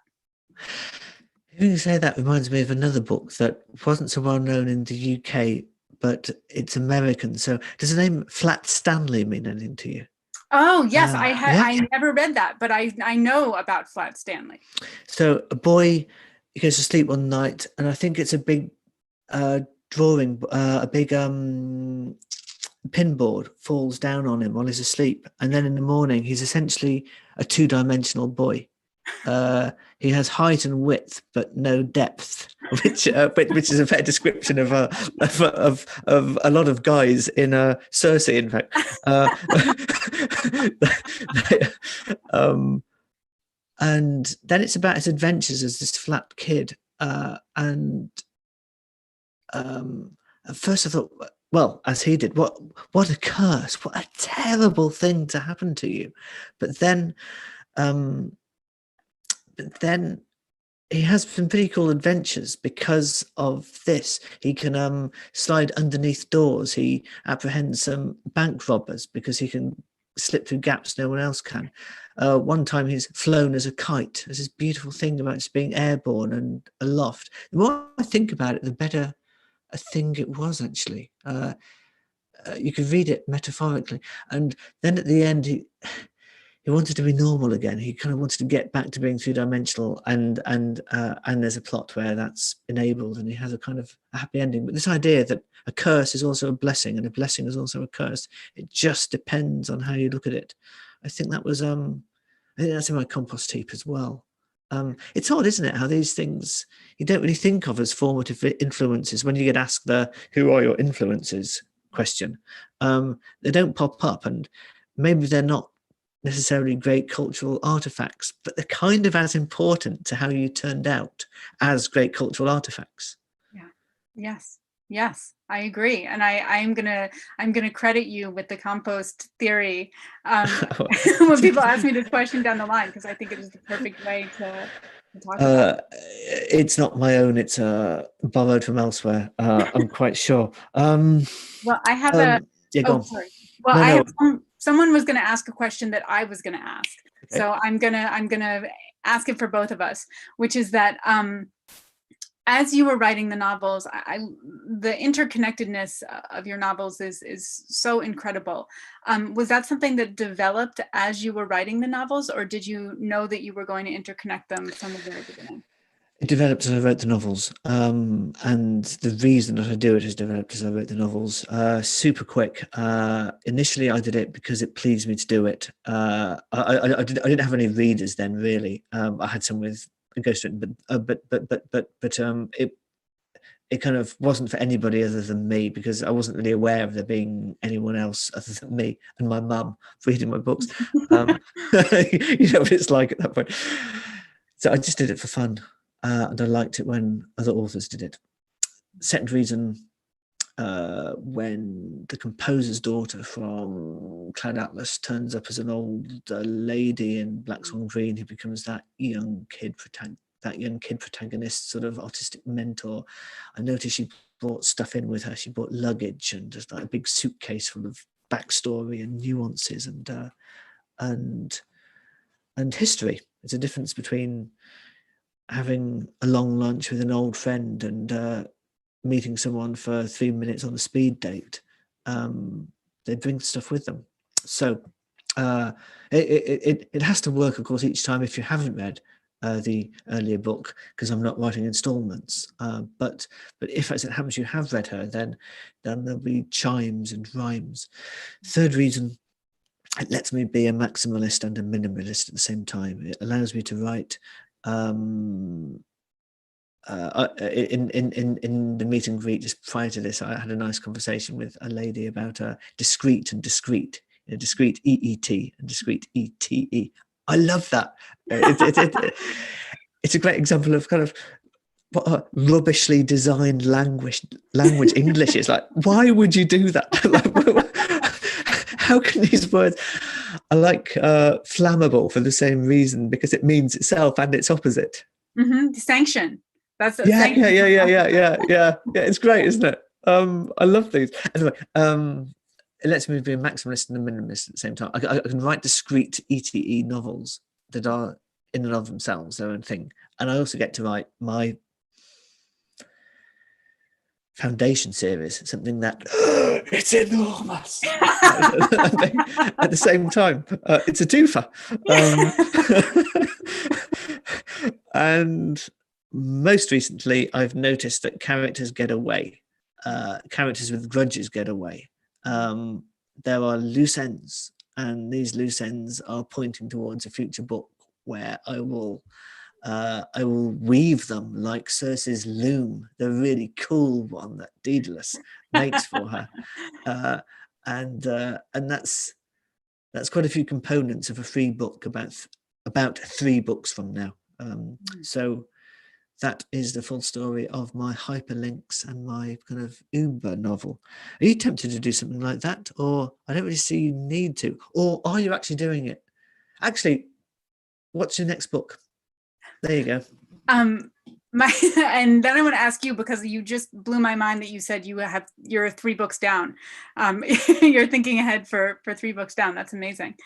You say that reminds me of another book that wasn't so well known in the UK, but it's American. So does the name Flat Stanley mean anything to you? Oh yes, Yeah. I never read that, but I know about Flat Stanley. So a boy, he goes to sleep one night, and I think it's a big drawing, a big pinboard falls down on him while he's asleep, and then in the morning he's essentially a two-dimensional boy. He has height and width, but no depth, which is a fair description of a lot of guys in Circe, in fact. And then it's about his adventures as this flat kid. And at first I thought, well, as he did, what a curse, what a terrible thing to happen to you. But then he has some pretty cool adventures because of this. He can slide underneath doors. He apprehends some bank robbers because he can slip through gaps no one else can. One time he's flown as a kite. There's this beautiful thing about just being airborne and aloft. The more I think about it, the better a thing it was, actually. You could read it metaphorically. And then at the end, he wanted to be normal again. He kind of wanted to get back to being three-dimensional, and there's a plot where that's enabled, and he has a kind of a happy ending. But this idea that a curse is also a blessing, and a blessing is also a curse, it just depends on how you look at it. I think that was I think that's in my compost heap as well. It's odd, isn't it, how these things you don't really think of as formative influences when you get asked the "who are your influences" question. They don't pop up, and maybe they're not necessarily great cultural artifacts, but they're kind of as important to how you turned out as great cultural artifacts. Yeah. Yes, I agree. And I'm gonna credit you with the compost theory when people ask me this question down the line, because I think it is the perfect way to talk about it. It's not my own, it's borrowed from elsewhere, I'm quite sure. Well, I have sorry. Well, I have someone was going to ask a question that I was going to ask. Okay. So I'm gonna ask it for both of us, which is that as you were writing the novels, the interconnectedness of your novels is so incredible. Was that something that developed as you were writing the novels, or did you know that you were going to interconnect them from the very beginning? It developed as I wrote the novels, and the reason that I do it has developed as I wrote the novels. Super quick. Initially, I did it because it pleased me to do it. I didn't have any readers then, really. I had some with ghostwritten, but it kind of wasn't for anybody other than me, because I wasn't really aware of there being anyone else other than me and my mum reading my books. You know what it's like at that point. So I just did it for fun. And I liked it when other authors did it. Second reason, when the composer's daughter from Cloud Atlas turns up as an old lady in Black Swan Green, who becomes that young kid protagonist, sort of artistic mentor. I noticed she brought stuff in with her. She brought luggage and just like a big suitcase full of backstory and nuances and history. There's a difference between having a long lunch with an old friend and meeting someone for 3 minutes on a speed date. They bring stuff with them. So it has to work, of course, each time if you haven't read the earlier book, because I'm not writing installments. But if, as it happens, you have read her, then there'll be chimes and rhymes. Third reason, it lets me be a maximalist and a minimalist at the same time. It allows me to write in the meet and greet just prior to this. I had a nice conversation with a lady about discrete and discrete, discrete EET and discrete ETE. I love that. it's a great example of kind of what a rubbishly designed language English is. Like, why would you do that? Like, how can these words? I like flammable for the same reason, because it means itself and its opposite. Sanction. That's yeah. It's great, isn't it? I love these. Anyway, it lets me be a maximalist and a minimalist at the same time. I can write discrete ETE novels that are in and of themselves their own thing, and I also get to write my foundation series, something that it's enormous. At the same time, it's a twofer. And most recently, I've noticed that characters get away. Characters with grudges get away. There are loose ends, and these loose ends are pointing towards a future book where I will weave them like Circe's loom, the really cool one that Daedalus makes for her, and that's quite a few components of a free book about 3 books from now. So that is the full story of my Hyperlinks and my kind of Uber novel. Are you tempted to do something like that, or I don't really see you need to, or are you actually doing it? Actually, what's your next book? There you go. And then I want to ask you, because you just blew my mind that you said you're 3 books down. You're thinking ahead for 3 books down. That's amazing.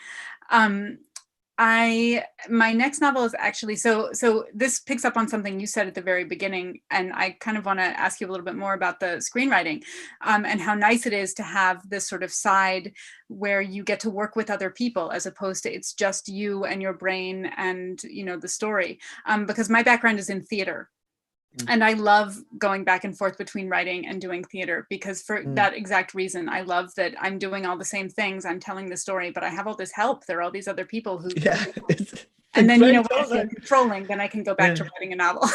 My next novel is actually, so this picks up on something you said at the very beginning, and I kind of want to ask you a little bit more about the screenwriting, and how nice it is to have this sort of side where you get to work with other people, as opposed to it's just you and your brain and, you know, the story. Because my background is in theater. And I love going back and forth between writing and doing theater, because for that exact reason, I love that I'm doing all the same things. I'm telling the story, but I have all this help. There are all these other people who, and then, you know, when I'm controlling, then I can go back to writing a novel.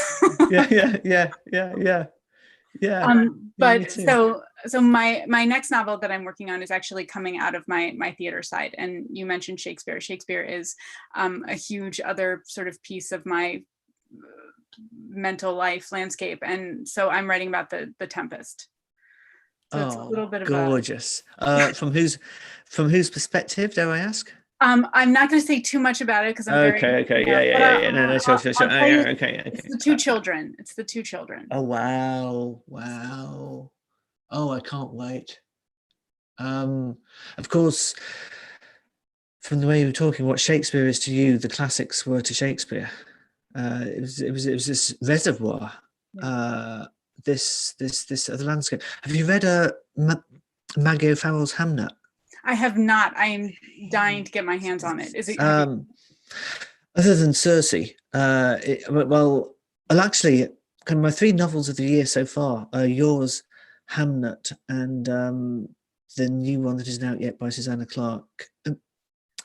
But so my next novel that I'm working on is actually coming out of my theater side. And you mentioned Shakespeare. Shakespeare is a huge other sort of piece of my mental life landscape, and so I'm writing about the Tempest. So it's a little bit of gorgeous. From whose perspective, dare I ask? I'm not going to say too much about it because I'm okay. No, sure. It's the 2 children. It's the 2 children. Oh wow! Oh, I can't wait. Of course, from the way you were talking, what Shakespeare is to you, the classics were to Shakespeare. It was this reservoir, this other landscape. Have you read Maggie O'Farrell's Hamnet? I have not. I am dying to get my hands on it. Is it? Other than Circe, well, actually, kind of my 3 novels of the year so far are yours, Hamnet, and the new one that isn't out yet by Susanna Clarke.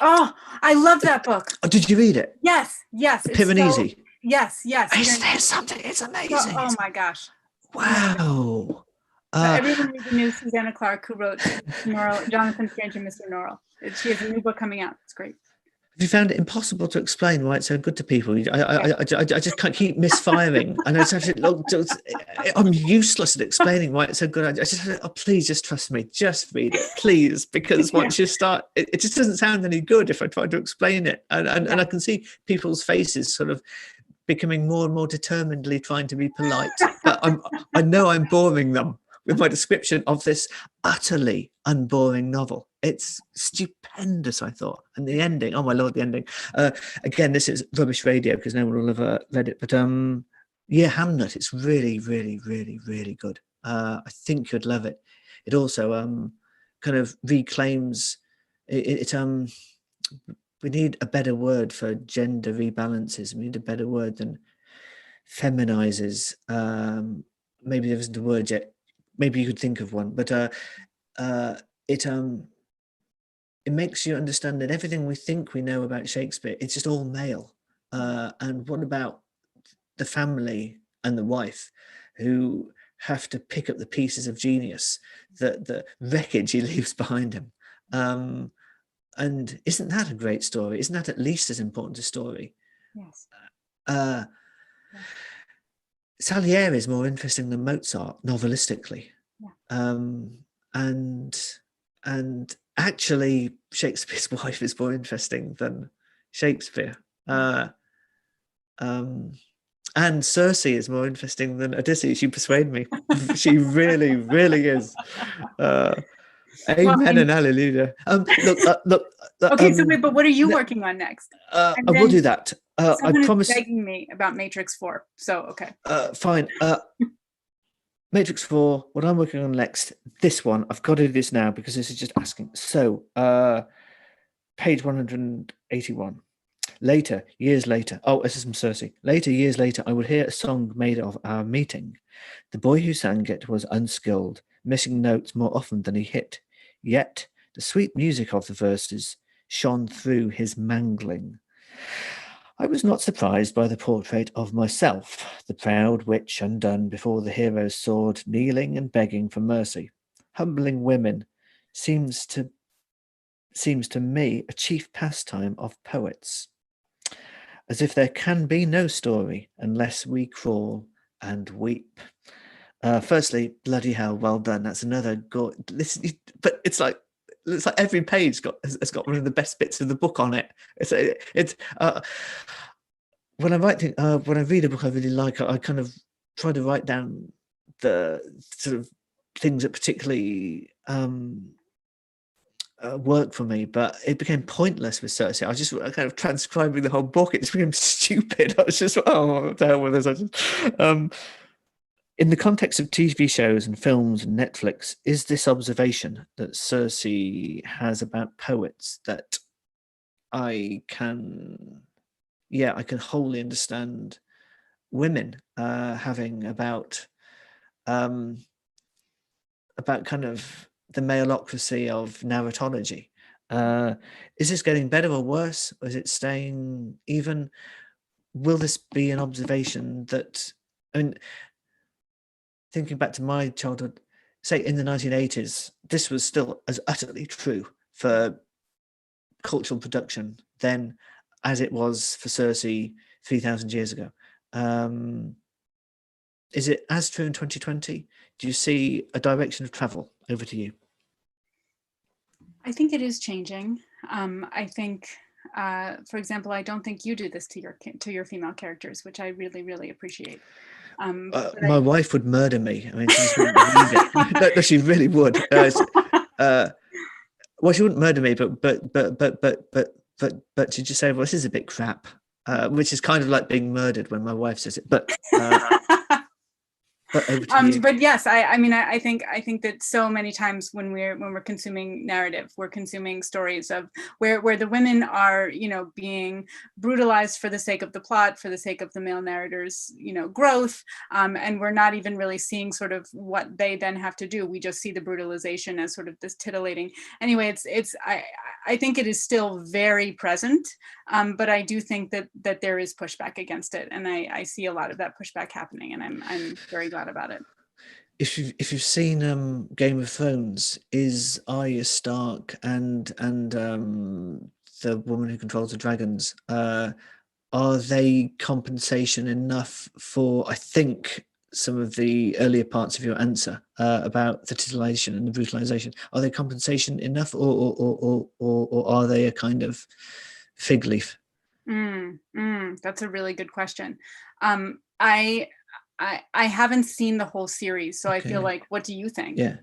Oh, I love that book. Oh, did you read it? Yes. Piranesi. Yes. Isn't there something? It's amazing. Oh my gosh. Wow. So everyone read the new Susanna Clarke, who wrote Jonathan Strange and Mr. Norrell. She has a new book coming out. It's great. Have you found it impossible to explain why it's so good to people? I just can't keep misfiring. And I'm useless at explaining why it's so good. Please just trust me. Just read it, please, because once you start, it just doesn't sound any good if I try to explain it. And I can see people's faces sort of becoming more and more determinedly trying to be polite. But I know I'm boring them with my description of this utterly unboring novel. It's stupendous, I thought. And the ending, oh my Lord, the ending. Again, this is rubbish radio because no one will ever read it. But Hamnet, it's really, really, really, really good. I think you'd love it. It also kind of reclaims, we need a better word for gender rebalances. We need a better word than feminizes. Maybe there isn't a word yet. Maybe you could think of one, but it makes you understand that everything we think we know about Shakespeare, it's just all male. And what about the family and the wife who have to pick up the pieces of genius, the wreckage he leaves behind him? And isn't that a great story? Isn't that at least as important a story? Yes. Salieri is more interesting than Mozart novelistically. Yeah. And actually Shakespeare's wife is more interesting than Shakespeare. And Circe is more interesting than Odysseus. You persuade me. She really, really is. Amen and hallelujah. Look. Okay, so wait, but what are you working on next? I will do that. I promise. Begging me about Matrix 4. So okay. Fine. Matrix 4. What I'm working on next. This one. I've got to do this now because this is just asking. So, page 181. Later, years later. Oh, this is from Circe. Later, years later, I would hear a song made of our meeting. The boy who sang it was unskilled, missing notes more often than he hit. Yet, the sweet music of the verses shone through his mangling. I was not surprised by the portrait of myself, the proud witch undone before the hero's sword, kneeling and begging for mercy. Humbling women seems to me a chief pastime of poets. As if there can be no story unless we crawl and weep. Firstly, bloody hell, well done. That's another good. Listen, but it's like every page has got one of the best bits of the book on it. When I read a book I really like, I kind of try to write down the sort of things that particularly work for me, but it became pointless with Circe. I was just kind of transcribing the whole book. It just became stupid. I was just, what the hell with this? In the context of TV shows and films and Netflix, is this observation that Circe has about poets that I can wholly understand women having about kind of the maleocracy of narratology. Is this getting better or worse? Or is it staying even? Will this be an observation that, I mean, thinking back to my childhood, say in the 1980s, this was still as utterly true for cultural production then as it was for Circe 3,000 years ago. Is it as true in 2020? Do you see a direction of travel? Over to you. I think it is changing. I think, for example, I don't think you do this to your female characters, which I really, really appreciate. My wife would murder me. I mean, she just wouldn't believe it. No, she really would. Well, she wouldn't murder me, but she'd just say, "Well, this is a bit crap," which is kind of like being murdered when my wife says it. But over to you. But yes, I mean, I think that so many times when we're consuming narrative, we're consuming stories of where the women are, being brutalized for the sake of the plot, for the sake of the male narrator's, growth, and we're not even really seeing sort of what they then have to do. We just see the brutalization as sort of this titillating. Anyway, I think it is still very present, but I do think that there is pushback against it, and I see a lot of that pushback happening, and I'm very glad about it. If you've seen Game of Thrones, is Arya Stark and the woman who controls the dragons, are they compensation enough for, I think, some of the earlier parts of your answer about the titillation and the brutalization? Are they compensation enough, or are they a kind of fig leaf? That's a really good question. I haven't seen the whole series, so okay. I feel like, what do you think? Yeah,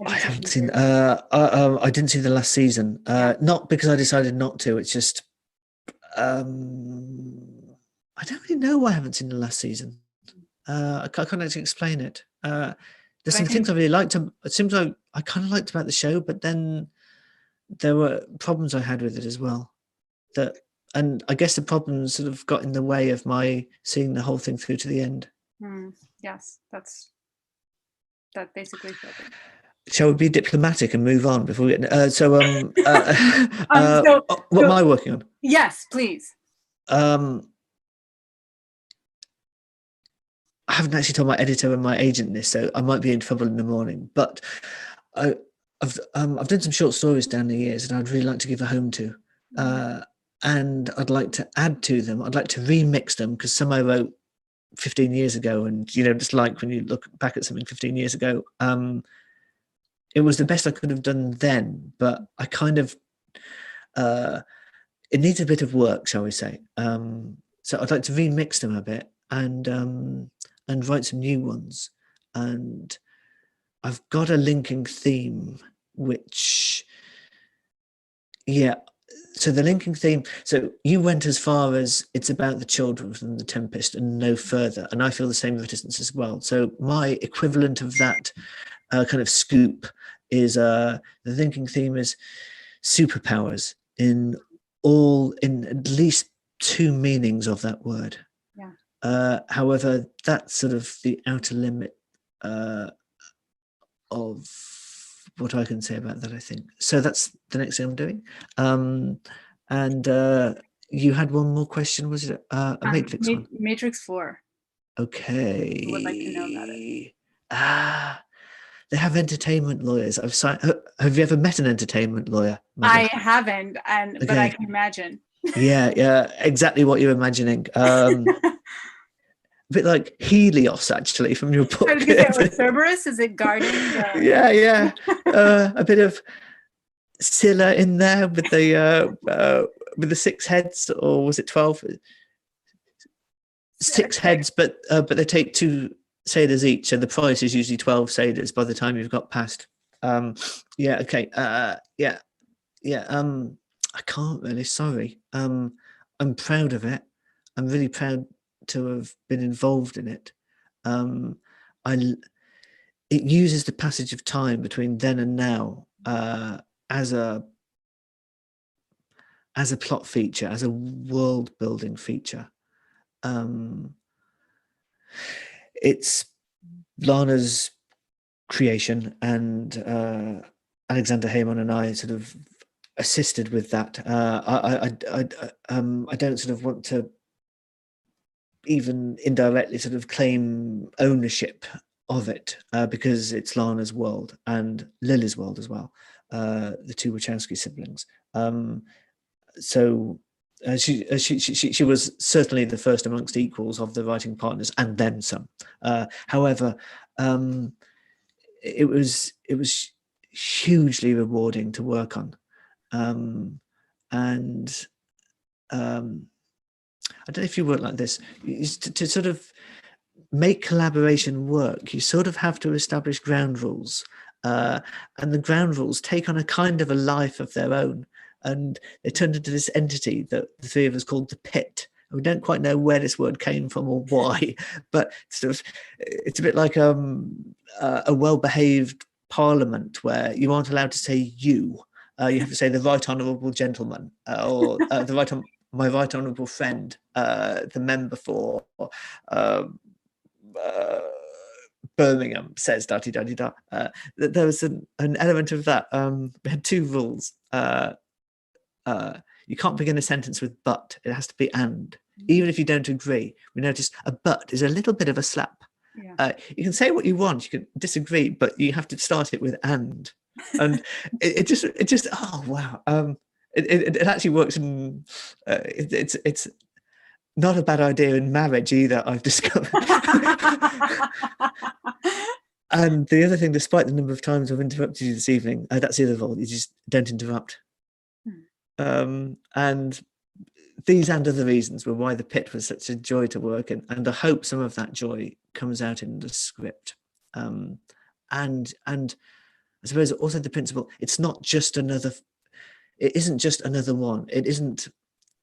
I haven't seen. I didn't see the last season. Not because I decided not to. It's just I don't really know why I haven't seen the last season. I can't actually explain it. There's some things I really liked. It seems like I kind of liked about the show, but then there were problems I had with it as well. And I guess the problems sort of got in the way of my seeing the whole thing through to the end. Yes, that basically says it. Shall we be diplomatic and move on before we get? What am I working on? Yes, please. I haven't actually told my editor and my agent this, so I might be in trouble in the morning. But I've done some short stories down the years, and I'd really like to give a home to, and I'd like to add to them. I'd like to remix them because some I wrote 15 years ago, and just like when you look back at something 15 years ago, it was the best I could have done then, but I kind of it needs a bit of work, shall we say. So I'd like to remix them a bit and write some new ones. And I've got a linking theme, which, yeah. So the linking theme, so you went as far as it's about the children from the Tempest and no further. And I feel the same reticence as well. So my equivalent of that kind of scoop is the linking theme is superpowers in at least two meanings of that word. Yeah. However, that's sort of the outer limit of what I can say about that, I think. So that's the next thing I'm doing. And you had one more question, was it a Matrix one? Matrix 4. Okay. I would like to know about it. They have entertainment lawyers. Have you ever met an entertainment lawyer, Madeline? I haven't, but I can imagine. Yeah, exactly what you're imagining. A bit like Helios, actually, from your book. I was going to say, Cerberus, is it guarding the... Yeah. A bit of Scylla in there with the 6 heads, or was it 12? 6 heads, but they take 2 sailors each, so the price is usually 12 sailors by the time you've got past. Okay. I can't really, sorry. I'm proud of it. I'm really proud to have been involved in it. It uses the passage of time between then and now as a plot feature, as a world building feature. It's Lana's creation, and Alexander Heyman and I sort of assisted with that. I don't sort of want to even indirectly sort of claim ownership of it because it's Lana's world and Lily's world as well, the 2 Wachowski siblings. So she was certainly the first amongst equals of the writing partners, and then some. However, it was hugely rewarding to work on, and I don't know if you work like this. To sort of make collaboration work, you sort of have to establish ground rules, and the ground rules take on a kind of a life of their own. And they turned into this entity that the 3 of us called the Pit. And we don't quite know where this word came from or why, but sort of, it's a bit like a well-behaved parliament where you aren't allowed to say you. You have to say the right honourable gentleman or my right honourable friend, the member for Birmingham says da-di-da-di-da. There was an element of that. We had 2 rules. You can't begin a sentence with but, it has to be and. Even if you don't agree, we noticed a but is a little bit of a slap. Yeah. You can say what you want, you can disagree, but you have to start it with and it just oh wow. It actually works in it's not a bad idea in marriage either, I've discovered. And the other thing, despite the number of times I've interrupted you this evening, that's the other rule, you just don't interrupt. And these and other reasons were why the Pit was such a joy to work in, and I hope some of that joy comes out in the script. And I suppose also the principle, it isn't just another one, it isn't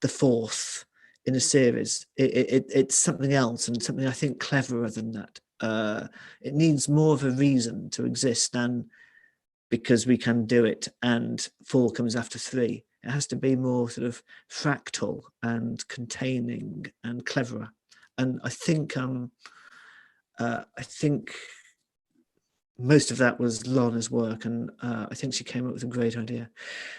the 4th in a series, it's something else, and something I think cleverer than that. It needs more of a reason to exist than because we can do it and 4 comes after 3. It has to be more sort of fractal and containing and cleverer. And I think most of that was Lana's work, and I think she came up with a great idea.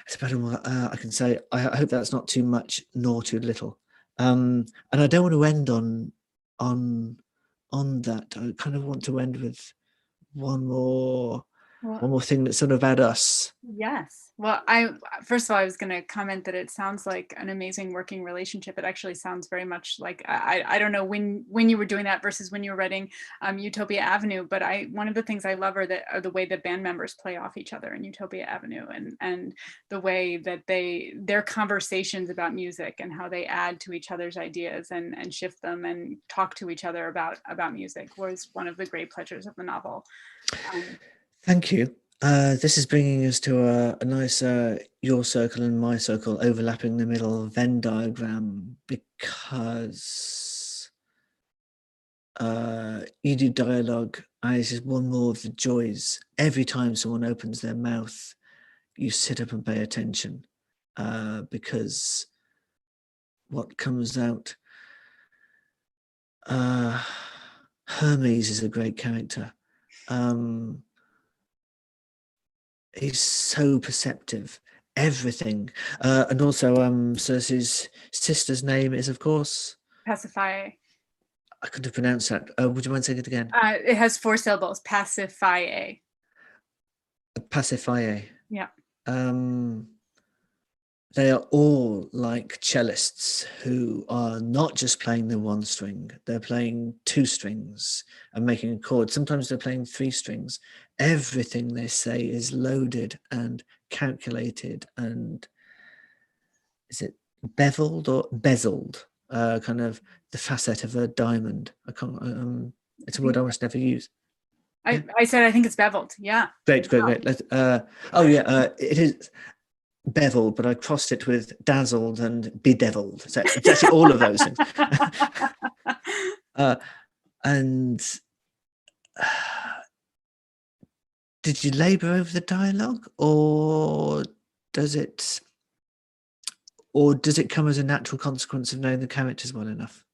That's about all I can say. I hope that's not too much nor too little. And I don't want to end on that. I kind of want to end with one more Well, one more thing that's sort of about us. yes. Well, first of all, I was going to comment that it sounds like an amazing working relationship. It actually sounds very much like, I don't know when you were doing that versus when you were writing Utopia Avenue, but one of the things I love are the way that band members play off each other in Utopia Avenue, and the way that their conversations about music and how they add to each other's ideas and shift them and talk to each other about music was one of the great pleasures of the novel. Thank you. This is bringing us to a nice your circle and my circle overlapping the middle Venn diagram, because you do dialogue, and this is one more of the joys. Every time someone opens their mouth, you sit up and pay attention, because what comes out. Hermes is a great character. He's so perceptive, everything. And also Circe's sister's name is, of course, Pasiphae. I couldn't have pronounced that. Would you mind saying it again? It has 4 syllables. Pasiphae. Pasiphae. Yeah. They are all like cellists who are not just playing the one string, they're playing 2 strings and making a chord. Sometimes they're playing 3 strings. Everything they say is loaded and calculated, and is it beveled or bezeled? Kind of the facet of a diamond. I can't. It's a word I almost never use. I said I think it's beveled. Yeah. Great. It is beveled, but I crossed it with dazzled and bedeviled. So it's actually all of those things. And did you labour over the dialogue, or does it come as a natural consequence of knowing the characters well enough?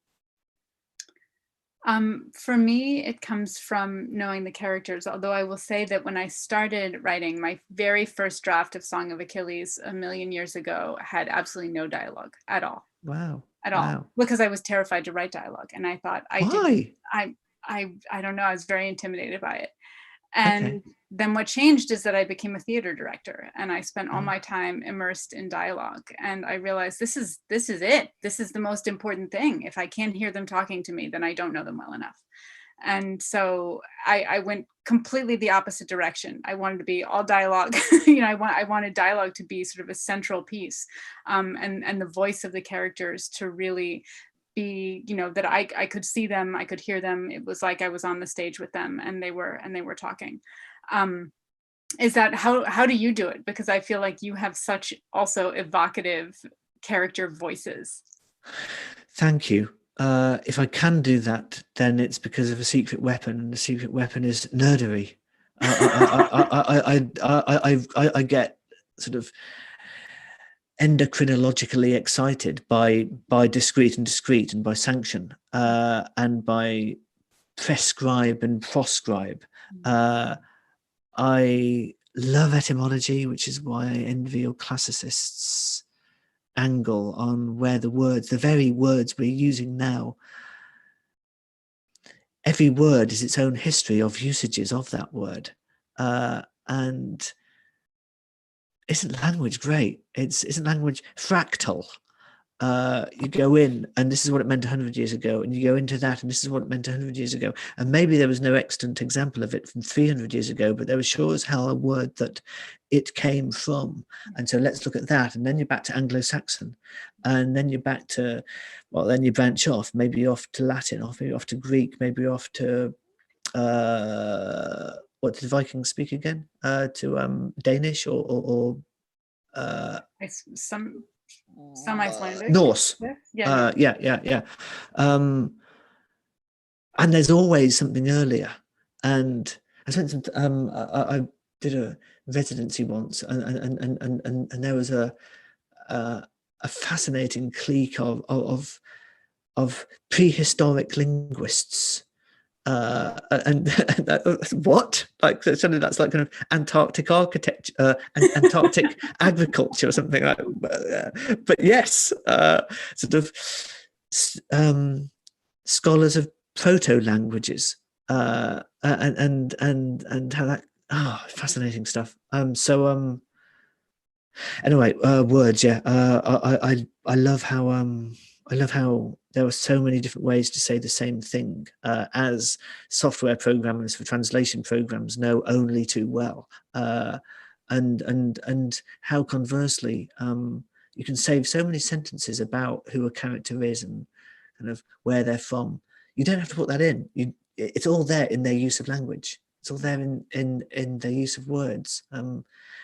For me, it comes from knowing the characters, although I will say that when I started writing, my very first draft of Song of Achilles a million years ago had absolutely no dialogue at all. Wow. At all. Because I was terrified to write dialogue. And I thought, why? I don't know, I was very intimidated by it. And then what changed is that I became a theater director, and I spent all my time immersed in dialogue. And I realized this is it. This is the most important thing. If I can't hear them talking to me, then I don't know them well enough. And so I went completely the opposite direction. I wanted to be all dialogue. I wanted dialogue to be sort of a central piece, and the voice of the characters to really be, that I could see them, I could hear them. It was like I was on the stage with them, and they were talking. Is that how do you do it? Because I feel like you have such also evocative character voices. Thank you. If I can do that, then it's because of a secret weapon, and the secret weapon is nerdery. I get sort of endocrinologically excited by discrete and by sanction, and by prescribe and proscribe. I love etymology, which is why I envy your classicists' angle on where the very words we're using now, every word is its own history of usages of that word. And isn't language great? Isn't language fractal? You go in, and this is what it meant 100 years ago, and you go into that, and this is what it meant 100 years ago. And maybe there was no extant example of it from 300 years ago, but there was sure as hell a word that it came from. And so let's look at that. And then you're back to Anglo-Saxon, and then you're back to, well, then you branch off, maybe off to Latin, maybe off to Greek, maybe off to, what did the Vikings speak again? To Danish or some Icelandic. Norse. Yeah. Yeah. And there's always something earlier. And I spent some I did a residency once, and there was a fascinating clique of prehistoric linguists. And what? Like suddenly that's like kind of Antarctic architecture, Antarctic agriculture or something like. But yes, sort of scholars of proto languages, and how that Fascinating stuff. Anyway, words. Yeah, I love how there are so many different ways to say the same thing, as software programmers for translation programs know only too well, and how conversely, you can save so many sentences about who a character is and kind of where they're from. You don't have to put that in. It's all there in their use of language. It's all there in their use of words.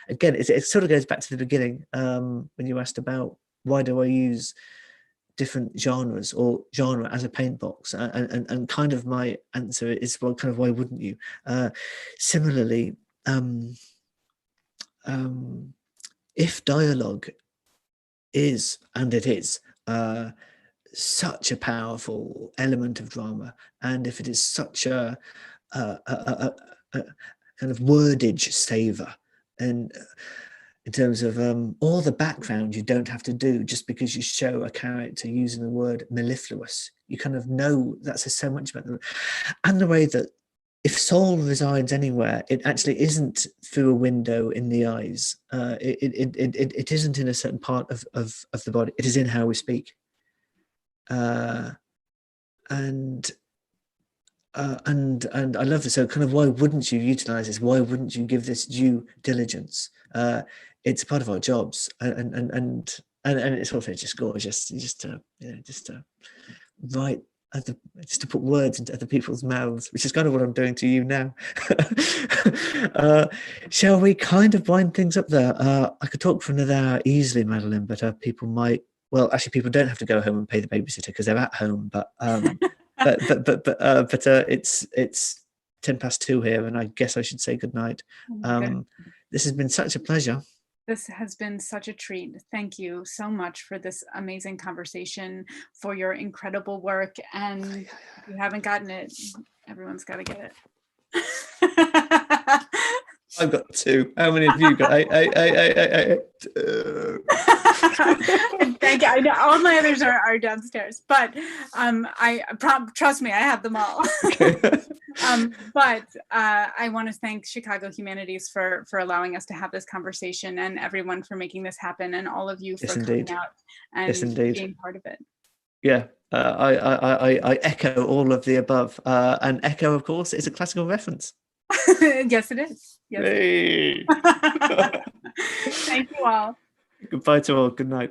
Again, it sort of goes back to the beginning, when you asked about why do I use different genres or genre as a paint box, and kind of my answer is, well, kind of why wouldn't you? Similarly, if dialogue is, and it is, such a powerful element of drama, and if it is such a kind of wordage saver, and in terms of all the background you don't have to do just because you show a character using the word mellifluous, you kind of know that says so much about them. And the way that if soul resides anywhere, it actually isn't through a window in the eyes. It isn't in a certain part of the body. It is in how we speak. And I love this. So kind of, why wouldn't you utilize this? Why wouldn't you give this due diligence? It's part of our jobs, and it's also just gorgeous, just to write, just to put words into other people's mouths, which is kind of what I'm doing to you now. Shall we kind of wind things up there? I could talk for another hour easily, Madeline, but people might. Well, actually, people don't have to go home and pay the babysitter because they're at home. But it's 2:10 here, and I guess I should say goodnight. This has been such a pleasure. This has been such a treat. Thank you so much for this amazing conversation, for your incredible work. And if you haven't gotten it, everyone's got to get it. I've got 2. How many have you got? Thank you. I know all my others are downstairs, but trust me, I have them all. But I want to thank Chicago Humanities for allowing us to have this conversation, and everyone for making this happen, and all of you for coming out and being part of it. Yeah, I echo all of the above. And echo, of course, is a classical reference. Yes, it is. Yes. Hey. Thank you all. Goodbye to all. Good night.